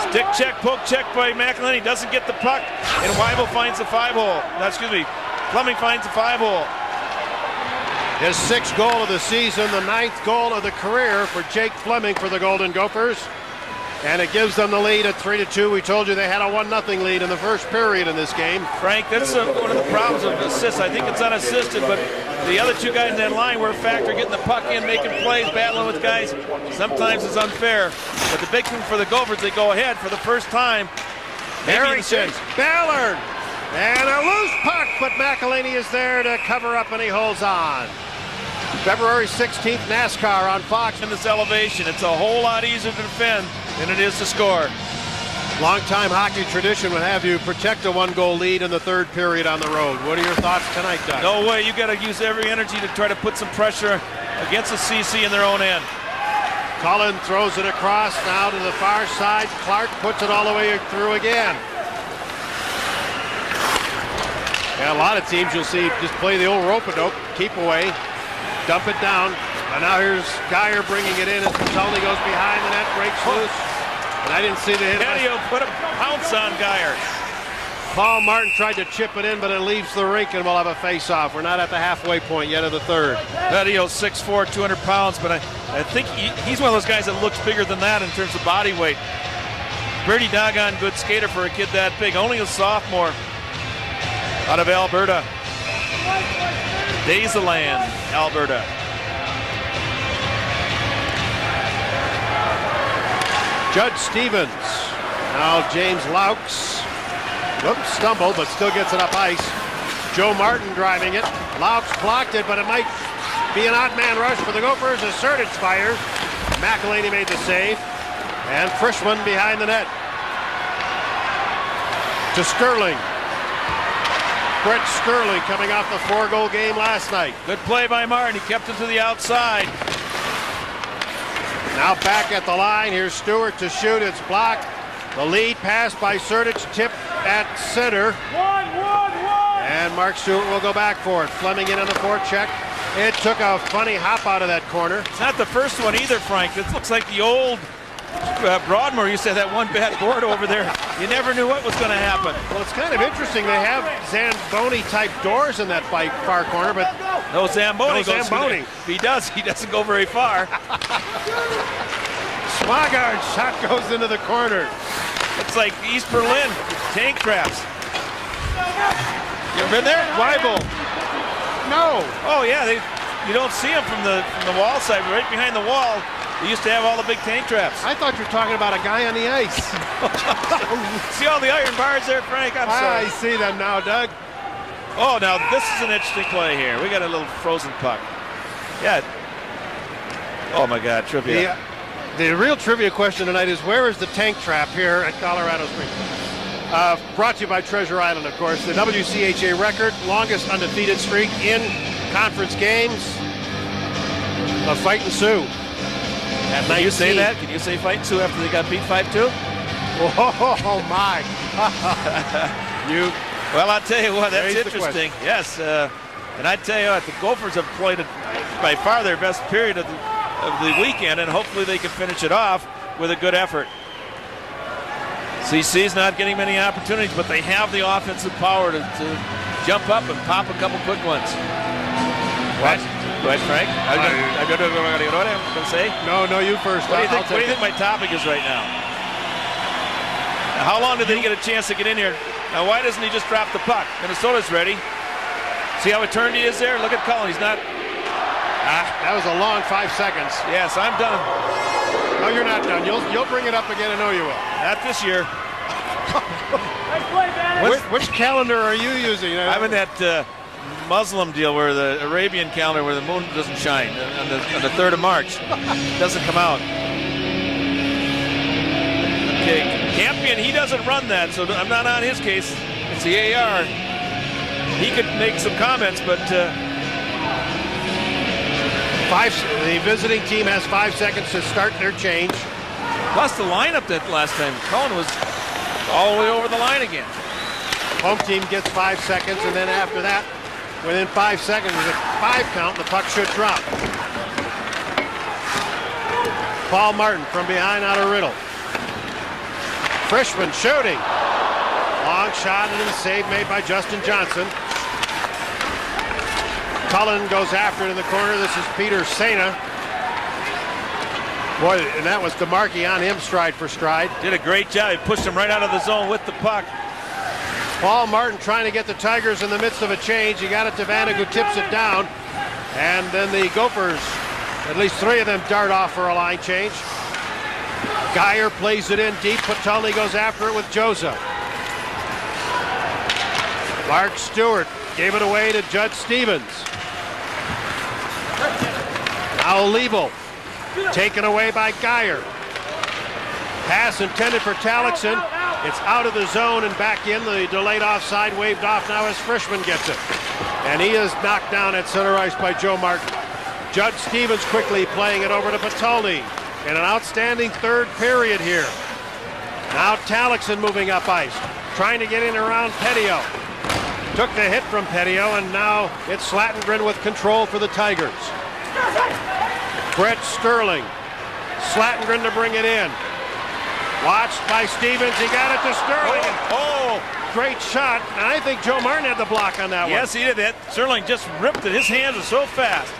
Stick check, poke check by McElhaney. Doesn't get the puck, and Weibel finds the 5-hole. Fleming finds the 5-hole. His sixth goal of the season, the ninth goal of the career for Jake Fleming for the Golden Gophers. And it gives them the lead at 3-2. We told you they had a 1-0 lead in the first period in this game. Frank, that's one of the problems of assists. I think it's unassisted, but the other two guys in that line were a factor, getting the puck in, making plays, battling with guys. Sometimes it's unfair. But the big thing for the Gophers, they go ahead for the first time. Harrington, Ballard, and a loose puck, but McElhaney is there to cover up, and he holds on. February 16th, NASCAR on Fox. In this elevation, it's a whole lot easier to defend than it is to score. Long-time hockey tradition would have you protect a 1-goal lead in the third period on the road. What are your thoughts tonight, Doug? No way. You got to use every energy to try to put some pressure against the CC in their own end. Cullen throws it across now to the far side. Clark puts it all the way through again. Yeah, a lot of teams you'll see just play the old rope-a-dope, keep away, dump it down. And now here's Geyer bringing it in as Tony goes behind the net, breaks loose. And I didn't see the hit. Petio put a pounce on Geyer. Paul Martin tried to chip it in, but it leaves the rink, and we'll have a face-off. We're not at the halfway point yet of the third. Petio 6'4", 200 pounds, but I think he's one of those guys that looks bigger than that in terms of body weight. Pretty doggone good skater for a kid that big. Only a sophomore out of Alberta. Daisyland, Alberta. Judd Stevens. Now James Laux. Whoops, stumbled, but still gets it up ice. Joe Martin driving it. Laux blocked it, but it might be an odd man rush for the Gophers as Sertic fires. McElhaney made the save. And Frischman behind the net. To Sterling. Brett Sterling coming off the 4-goal game last night. Good play by Martin. He kept it to the outside. Now back at the line. Here's Stewart to shoot. It's blocked. The lead pass by Sertic, tip at center. And Mark Stewart will go back for it. Fleming in on the forecheck. It took a funny hop out of that corner. It's not the first one either, Frank. This looks like the old Broadmoor used to have that one bad board over there. You never knew what was going to happen. Well, it's kind of interesting. They have Zamboni-type doors in that far corner, but no Zamboni. No Zamboni. He doesn't go very far. Swagard shot goes into the corner. It's like East Berlin tank traps. You ever been there? Weibo. No. Oh yeah, you don't see them from the wall side, but right behind the wall, they used to have all the big tank traps. I thought you were talking about a guy on the ice. See all the iron bars there, Frank? I'm sorry. I see them now, Doug. Oh, now this is an interesting play here. We got a little frozen puck. Yeah. Oh my God, trivia. The real trivia question tonight is, where is the tank trap here at Colorado Springs? Brought to you by Treasure Island, of course. The WCHA record, longest undefeated streak in conference games. The Fightin' Sioux. Can you say that? Can you say Fightin' Sioux after they got beat 5-2? Oh my. Well, I'll tell you what, that's interesting. Yes, and I tell you what, the Gophers have played by far their best period of the weekend, and hopefully they can finish it off with a good effort. CC's not getting many opportunities, but they have the offensive power to jump up and pop a couple quick ones. What? Go ahead, Frank. I'm going to say. No, you first. What do you think my topic is right now? How long did they get a chance to get in here? Now, why doesn't he just drop the puck? Minnesota's ready. See how turned he is there? Look at Cullen. He's not. That was a long 5 seconds. Yes, I'm done. No, you're not done. You'll bring it up again. I know you will. Not this year. Which calendar are you using? I'm in that Muslim deal where the Arabian calendar where the moon doesn't shine on the 3rd of March. It doesn't come out. Okay, Campion, he doesn't run that, so I'm not on his case. It's the AR. He could make some comments, but the visiting team has 5 seconds to start their change. Plus the lineup that last time, Cullen was all the way over the line again. Home team gets 5 seconds, and then after that, within 5 seconds, with a 5 count, the puck should drop. Paul Martin from behind out of Riddle. Frischman shooting. Long shot and a save made by Justin Johnson. Cullen goes after it in the corner. This is Peter Sena. Boy, and that was DeMarchi on him stride for stride. Did a great job. He pushed him right out of the zone with the puck. Paul Martin trying to get the Tigers in the midst of a change. He got it to Vanek, who tips it down. And then the Gophers, at least 3 of them dart off for a line change. Geyer plays it in deep. Patulny goes after it with Joza. Mark Stewart gave it away to Judd Stevens. Now Liebel, taken away by Geyer. Pass intended for Talixon. It's out of the zone and back in. The delayed offside waved off now as Frischman gets it. And he is knocked down at center ice by Joe Martin. Judd Stevens quickly playing it over to Patulny. In an outstanding third period here. Now Talixon moving up ice, trying to get in around Petio. Took the hit from Petio, and now it's Slatengren with control for the Tigers. Brett Sterling. Slatengren to bring it in. Watched by Stevens. He got it to Sterling. Oh! Great shot. And I think Joe Martin had the block on that one. Yes, he did that. Sterling just ripped it. His hands are so fast.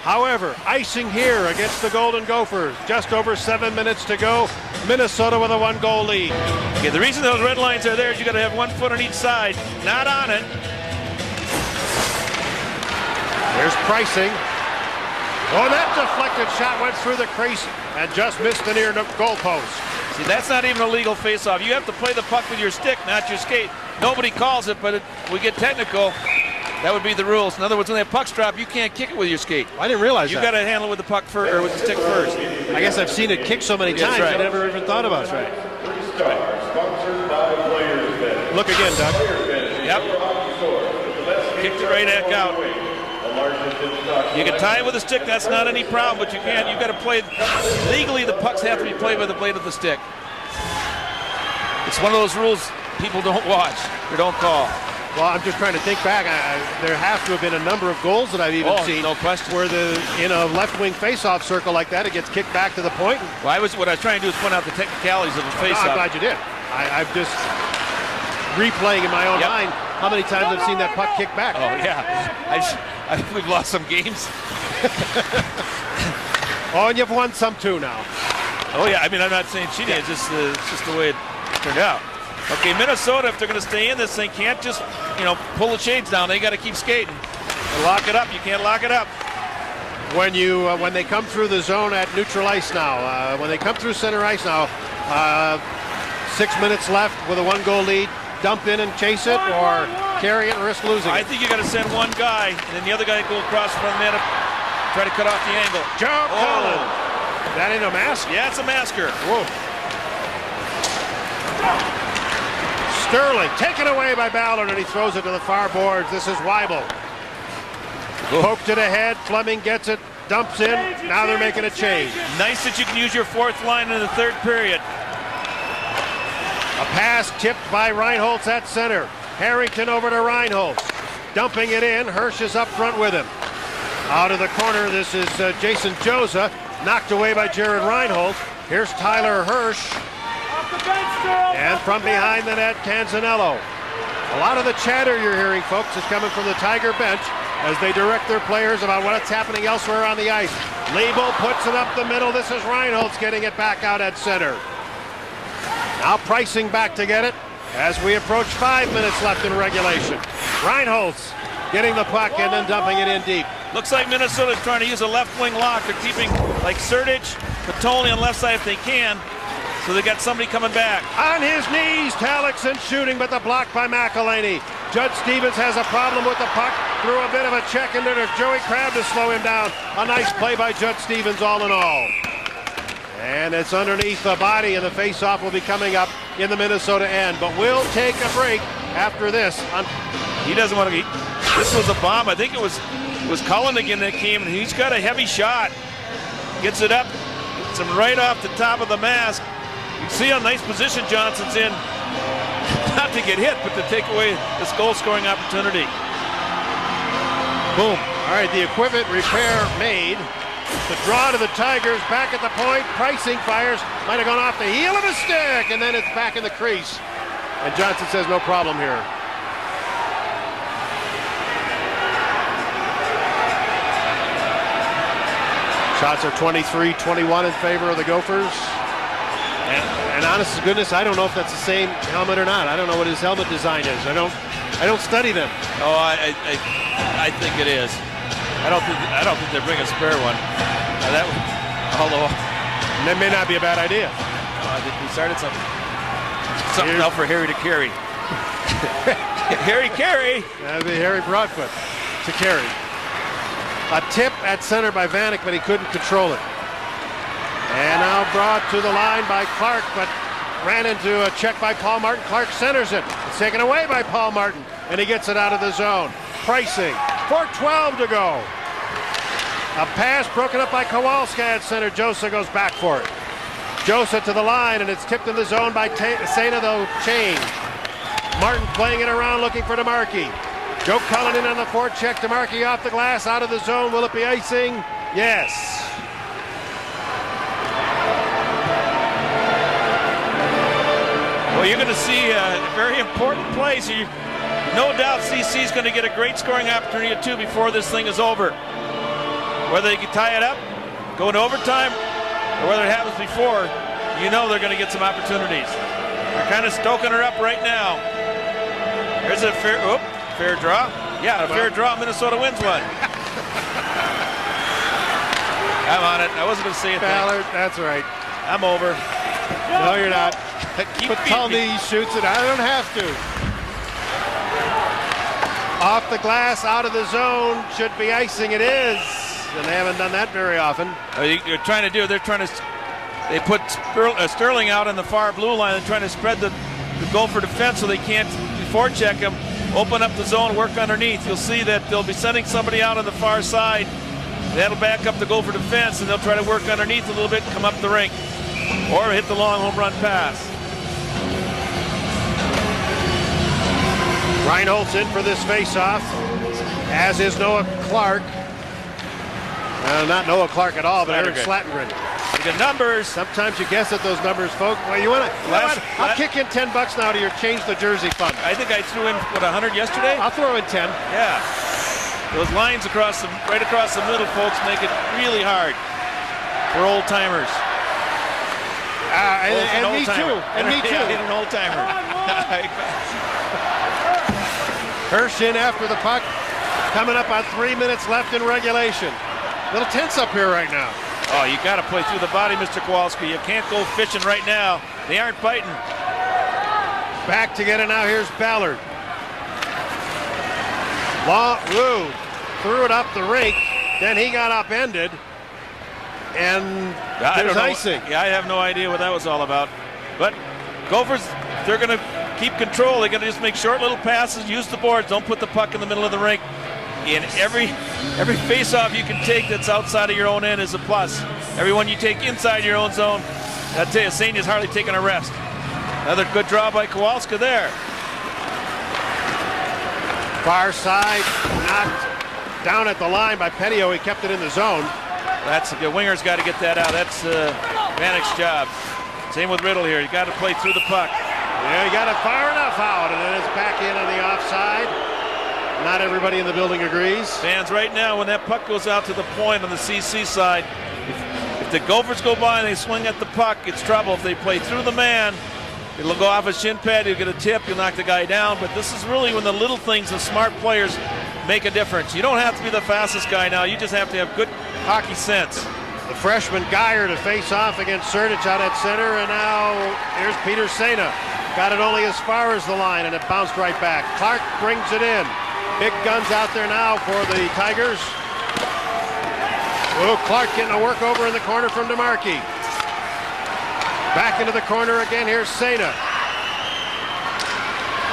However, icing here against the Golden Gophers. Just over 7 minutes to go. Minnesota with a 1-goal lead. Okay, the reason those red lines are there is you got to have 1 foot on each side. Not on it. There's Pricing. Oh, that deflected shot went through the crease and just missed the near goal post. See, that's not even a legal face-off. You have to play the puck with your stick, not your skate. Nobody calls it, but we get technical. That would be the rules. In other words, when that puck's dropped, you can't kick it with your skate. I didn't realize You that. got to handle it with the puck first, or with the stick first. I guess I've seen it kicked so many times, right. I never even thought about it. Sponsored by Players Bet. Look again, Doug. Yep. Kicked it right back out. You can tie it with a stick, that's not any problem, but you can't. You've got to play, legally the pucks have to be played by the blade of the stick. It's one of those rules people don't watch or don't call. Well, I'm just trying to think back. There have to have been a number of goals that I've even seen. No question. Where in a left-wing face-off circle like that, it gets kicked back to the point. Well, what I was trying to do is point out the technicalities of the No, face-off. I'm glad you did. I'm just replaying in my own mind how many times I've seen that puck kick back. Oh, yeah. I think we've lost some games. Oh, and you've won some too now. Oh, yeah. I mean, I'm not saying cheating. It's just the way it turned out. Okay, Minnesota, if they're going to stay in this thing, can't just, pull the shades down. They got to keep skating and lock it up. You can't lock it up. When they come through the zone at neutral ice now, when they come through center ice now, 6 minutes left with a 1-goal lead, dump in and chase it, or carry it and risk losing it? I think you got to send one guy, and then the other guy go across the front of the net, try to cut off the angle. Joe Cullen. That ain't a mask? Yeah, it's a masker. Whoa. Sterling taken away by Ballard, and he throws it to the far boards. This is Weibel. Poked it ahead. Fleming gets it, dumps in. Now they're making a change. Nice that you can use your 4th line in the 3rd period. A pass tipped by Reinholtz at center. Harrington over to Reinholtz. Dumping it in. Hirsch is up front with him. Out of the corner, this is Jason Joza. Knocked away by Jared Reinholtz. Here's Tyler Hirsch. And from behind the net, Canzanello. A lot of the chatter you're hearing, folks, is coming from the Tiger bench as they direct their players about what's happening elsewhere on the ice. Liebel puts it up the middle. This is Reinholtz getting it back out at center. Now Pricing back to get it as we approach 5 minutes left in regulation. Reinholtz getting the puck and then dumping it in deep. Looks like Minnesota's trying to use a left wing lock. They're keeping like Sertic, Patulny on left side if they can. So they got somebody coming back. On his knees, Talixon shooting, but the block by McElhaney. Judd Stevens has a problem with the puck. Threw a bit of a check in there to Joey Crabb to slow him down. A nice play by Judd Stevens all in all. And it's underneath the body, and the face-off will be coming up in the Minnesota end. But we'll take a break after this. He doesn't want to eat. This was a bomb. I think it was Cullen again that came, and he's got a heavy shot. Gets it up. Gets him right off the top of the mask. You can see how nice position Johnson's in. Not to get hit, but to take away this goal-scoring opportunity. Boom. All right, the equipment repair made. The draw to the Tigers, back at the point. Pricing fires. Might have gone off the heel of a stick, and then it's back in the crease. And Johnson says no problem here. Shots are 23-21 in favor of the Gophers. And honest to goodness, I don't know if that's the same helmet or not. I don't know what his helmet design is. I don't study them. Oh, I think it is. I don't think they bring a spare one. Although That may not be a bad idea. I think we started something out for Harry to carry. Harry Carey. That'd be Harry Broadfoot to carry. A tip at center by Vanek, but he couldn't control it. And now brought to the line by Clark, but ran into a check by Paul Martin. Clark centers it. It's taken away by Paul Martin, and he gets it out of the zone. Pricing, 4:12 to go. A pass broken up by Kowalski at center. Josa goes back for it. Josa to the line, and it's tipped in the zone by Sena, though change. Martin playing it around, looking for DeMarchi. Joe Cullinan on the forecheck. DeMarchi off the glass, out of the zone. Will it be icing? Yes. Well, you're going to see a very important play. So no doubt CC is going to get a great scoring opportunity or two before this thing is over. Whether they can tie it up, go into overtime, or whether it happens before, you know they're going to get some opportunities. They're kind of stoking her up right now. There's a fair draw. Yeah, a fair draw. Minnesota wins one. I'm on it. I wasn't going to say it. Ballard, that's right. I'm over. No, you're not. Keep But beating me. Tulny shoots it. I don't have to. Off the glass, out of the zone. Should be icing. It is. And they haven't done that very often. They're trying to they put Sterling out on the far blue line. They're trying to spread the Gopher defense so they can't forecheck him, open up the zone, work underneath. You'll see that they'll be sending somebody out on the far side. That'll back up the Gopher defense, and they'll try to work underneath a little bit and come up the rink. Or hit the long home run pass. Reinhold's in for this faceoff, as is Noah Clark. Not Noah Clark at all, but Eric Slatengren. The numbers. Sometimes you guess at those numbers, folks. Well, you want to? I'll kick in $10 now to your change the jersey fund. I think I threw in 100 yesterday. I'll throw in 10. Yeah. Those lines right across the middle, folks, make it really hard for old timers. And me too. And me too. An old timer. Hirsch in after the puck. Coming up on 3 minutes left in regulation. Little tense up here right now. Oh, you got to play through the body, Mr. Kowalski. You can't go fishing right now. They aren't biting. Back to get it now. Here's Ballard. Threw it up the rink. Then he got upended. And there's icing. Yeah, I have no idea what that was all about. But Gophers, they're going to keep control. They're going to just make short little passes, use the boards, don't put the puck in the middle of the rink. And every face-off you can take that's outside of your own end is a plus. Every one you take inside your own zone, I tell you, Sanya's hardly taking a rest. Another good draw by Kowalski there. Far side, knocked down at the line by Petio. He kept it in the zone. That's the winger's got to get that out. That's Vanek's job. Same with Riddle here. You got to play through the puck. Yeah, you got it far enough out, and then it's back in on the offside. Not everybody in the building agrees. Fans, right now, when that puck goes out to the point on the CC side, if the Gophers go by and they swing at the puck, it's trouble. If they play through the man, it'll go off a shin pad, you'll get a tip, you'll knock the guy down. But this is really when the little things and smart players make a difference. You don't have to be the fastest guy now. You just have to have good hockey sense. The freshman Geyer to face off against Sertic out at center, and now here's Peter Sena. Got it only as far as the line, and it bounced right back. Clark brings it in. Big guns out there now for the Tigers. Oh, Clark getting a work over in the corner from DeMarchi. Back into the corner again. Here's Sena.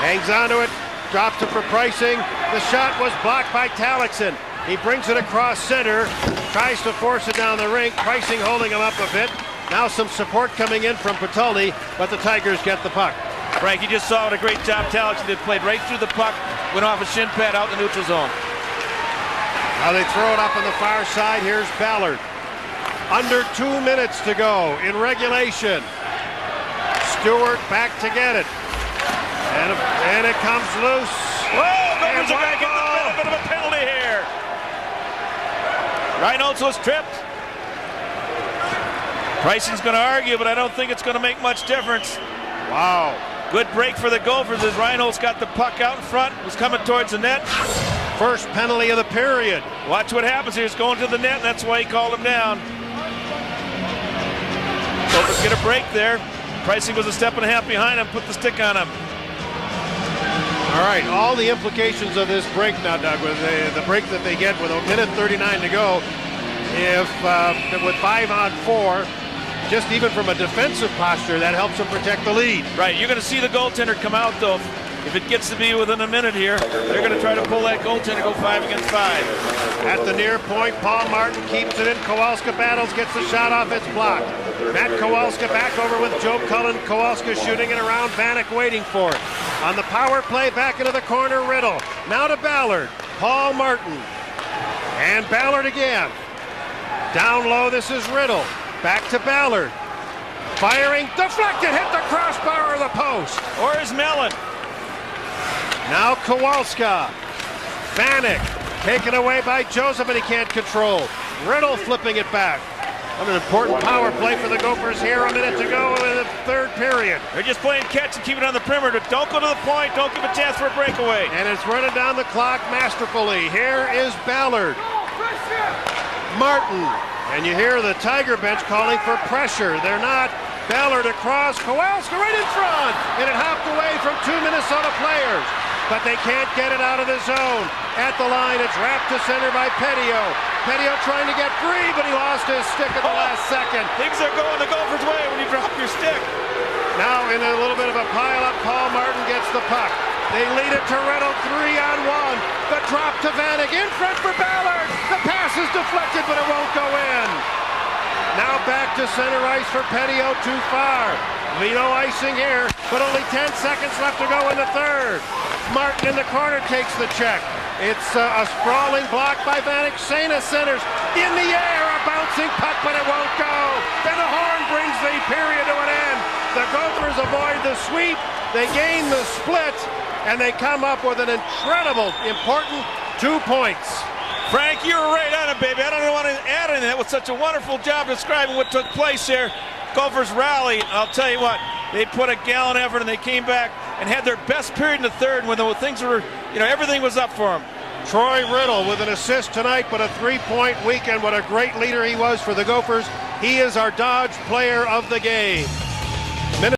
Hangs onto it. Drops it for Pricing. The shot was blocked by Talixon. He brings it across center. Tries to force it down the rink. Pricing holding him up a bit. Now some support coming in from Patulny, but the Tigers get the puck. Frank, you just saw what a great job Talixon did. Played right through the puck. Went off a shin pad out in the neutral zone. Now they throw it up on the far side. Here's Ballard. Under 2 minutes to go in regulation. Stewart back to get it. And it comes loose. Whoa, Gophers are going to get the benefit of a penalty here. Reynolds was tripped. Pricing's going to argue, but I don't think it's going to make much difference. Wow. Good break for the Gophers as Reinhold's got the puck out in front, was coming towards the net. First penalty of the period. Watch what happens here. He's going to the net, and that's why he called him down. Gophers get a break there. Pricing was a step and a half behind him, put the stick on him. All right, all the implications of this break now, Doug, with the break that they get with a minute 39 to go. If with 5 on 4, just even from a defensive posture, that helps them protect the lead. Right, you're going to see the goaltender come out, though. If it gets to be within a minute here, they're going to try to pull that goaltender, go 5 against 5. At the near point, Paul Martin keeps it in. Kowalska battles, gets the shot off, it's blocked. Matt Kowalska back over with Joe Cullen. Kowalska shooting it around, Vanek waiting for it. On the power play, back into the corner, Riddle. Now to Ballard, Paul Martin. And Ballard again. Down low, this is Riddle. Back to Ballard. Firing, deflected, hit the crossbar or the post. Or is Mellon. Now Kowalska. Vanek taken away by Joseph, and he can't control. Riddle flipping it back. What an important power play for the Gophers here. A minute to go in the third period. They're just playing catch and keep it on the perimeter. Don't go to the point. Don't give a chance for a breakaway. And it's running down the clock masterfully. Here is Ballard. Martin. And you hear the Tiger bench calling for pressure. They're not. Ballard across. Kowalska right in front. And it hopped away from 2 Minnesota players. But they can't get it out of the zone. At the line, it's wrapped to center by Petio. Petio trying to get free, but he lost his stick at the last second. Things are going the Gophers' way when you drop your stick. Now in a little bit of a pile-up, Paul Martin gets the puck. They lead it to Riddle, 3-on-1. The drop to Vanek, in front for Ballard. The pass is deflected, but it won't go in. Now back to center ice for Petio, too far. Vito icing here, but only 10 seconds left to go in the third. Martin in the corner takes the check. It's a sprawling block by Vanek. Sena centers in the air, a bouncing puck, but it won't go. Then the horn brings the period to an end. The Gophers avoid the sweep. They gain the split, and they come up with an incredible, important 2 points. Frank, you were right on it, baby. I don't want to add anything. That was such a wonderful job describing what took place here. Gophers rally. I'll tell you what, they put a gallant effort, and they came back and had their best period in the third when the things were, everything was up for them. Troy Riddle with an assist tonight, but a 3-point weekend. What a great leader he was for the Gophers. He is our Dodge player of the game.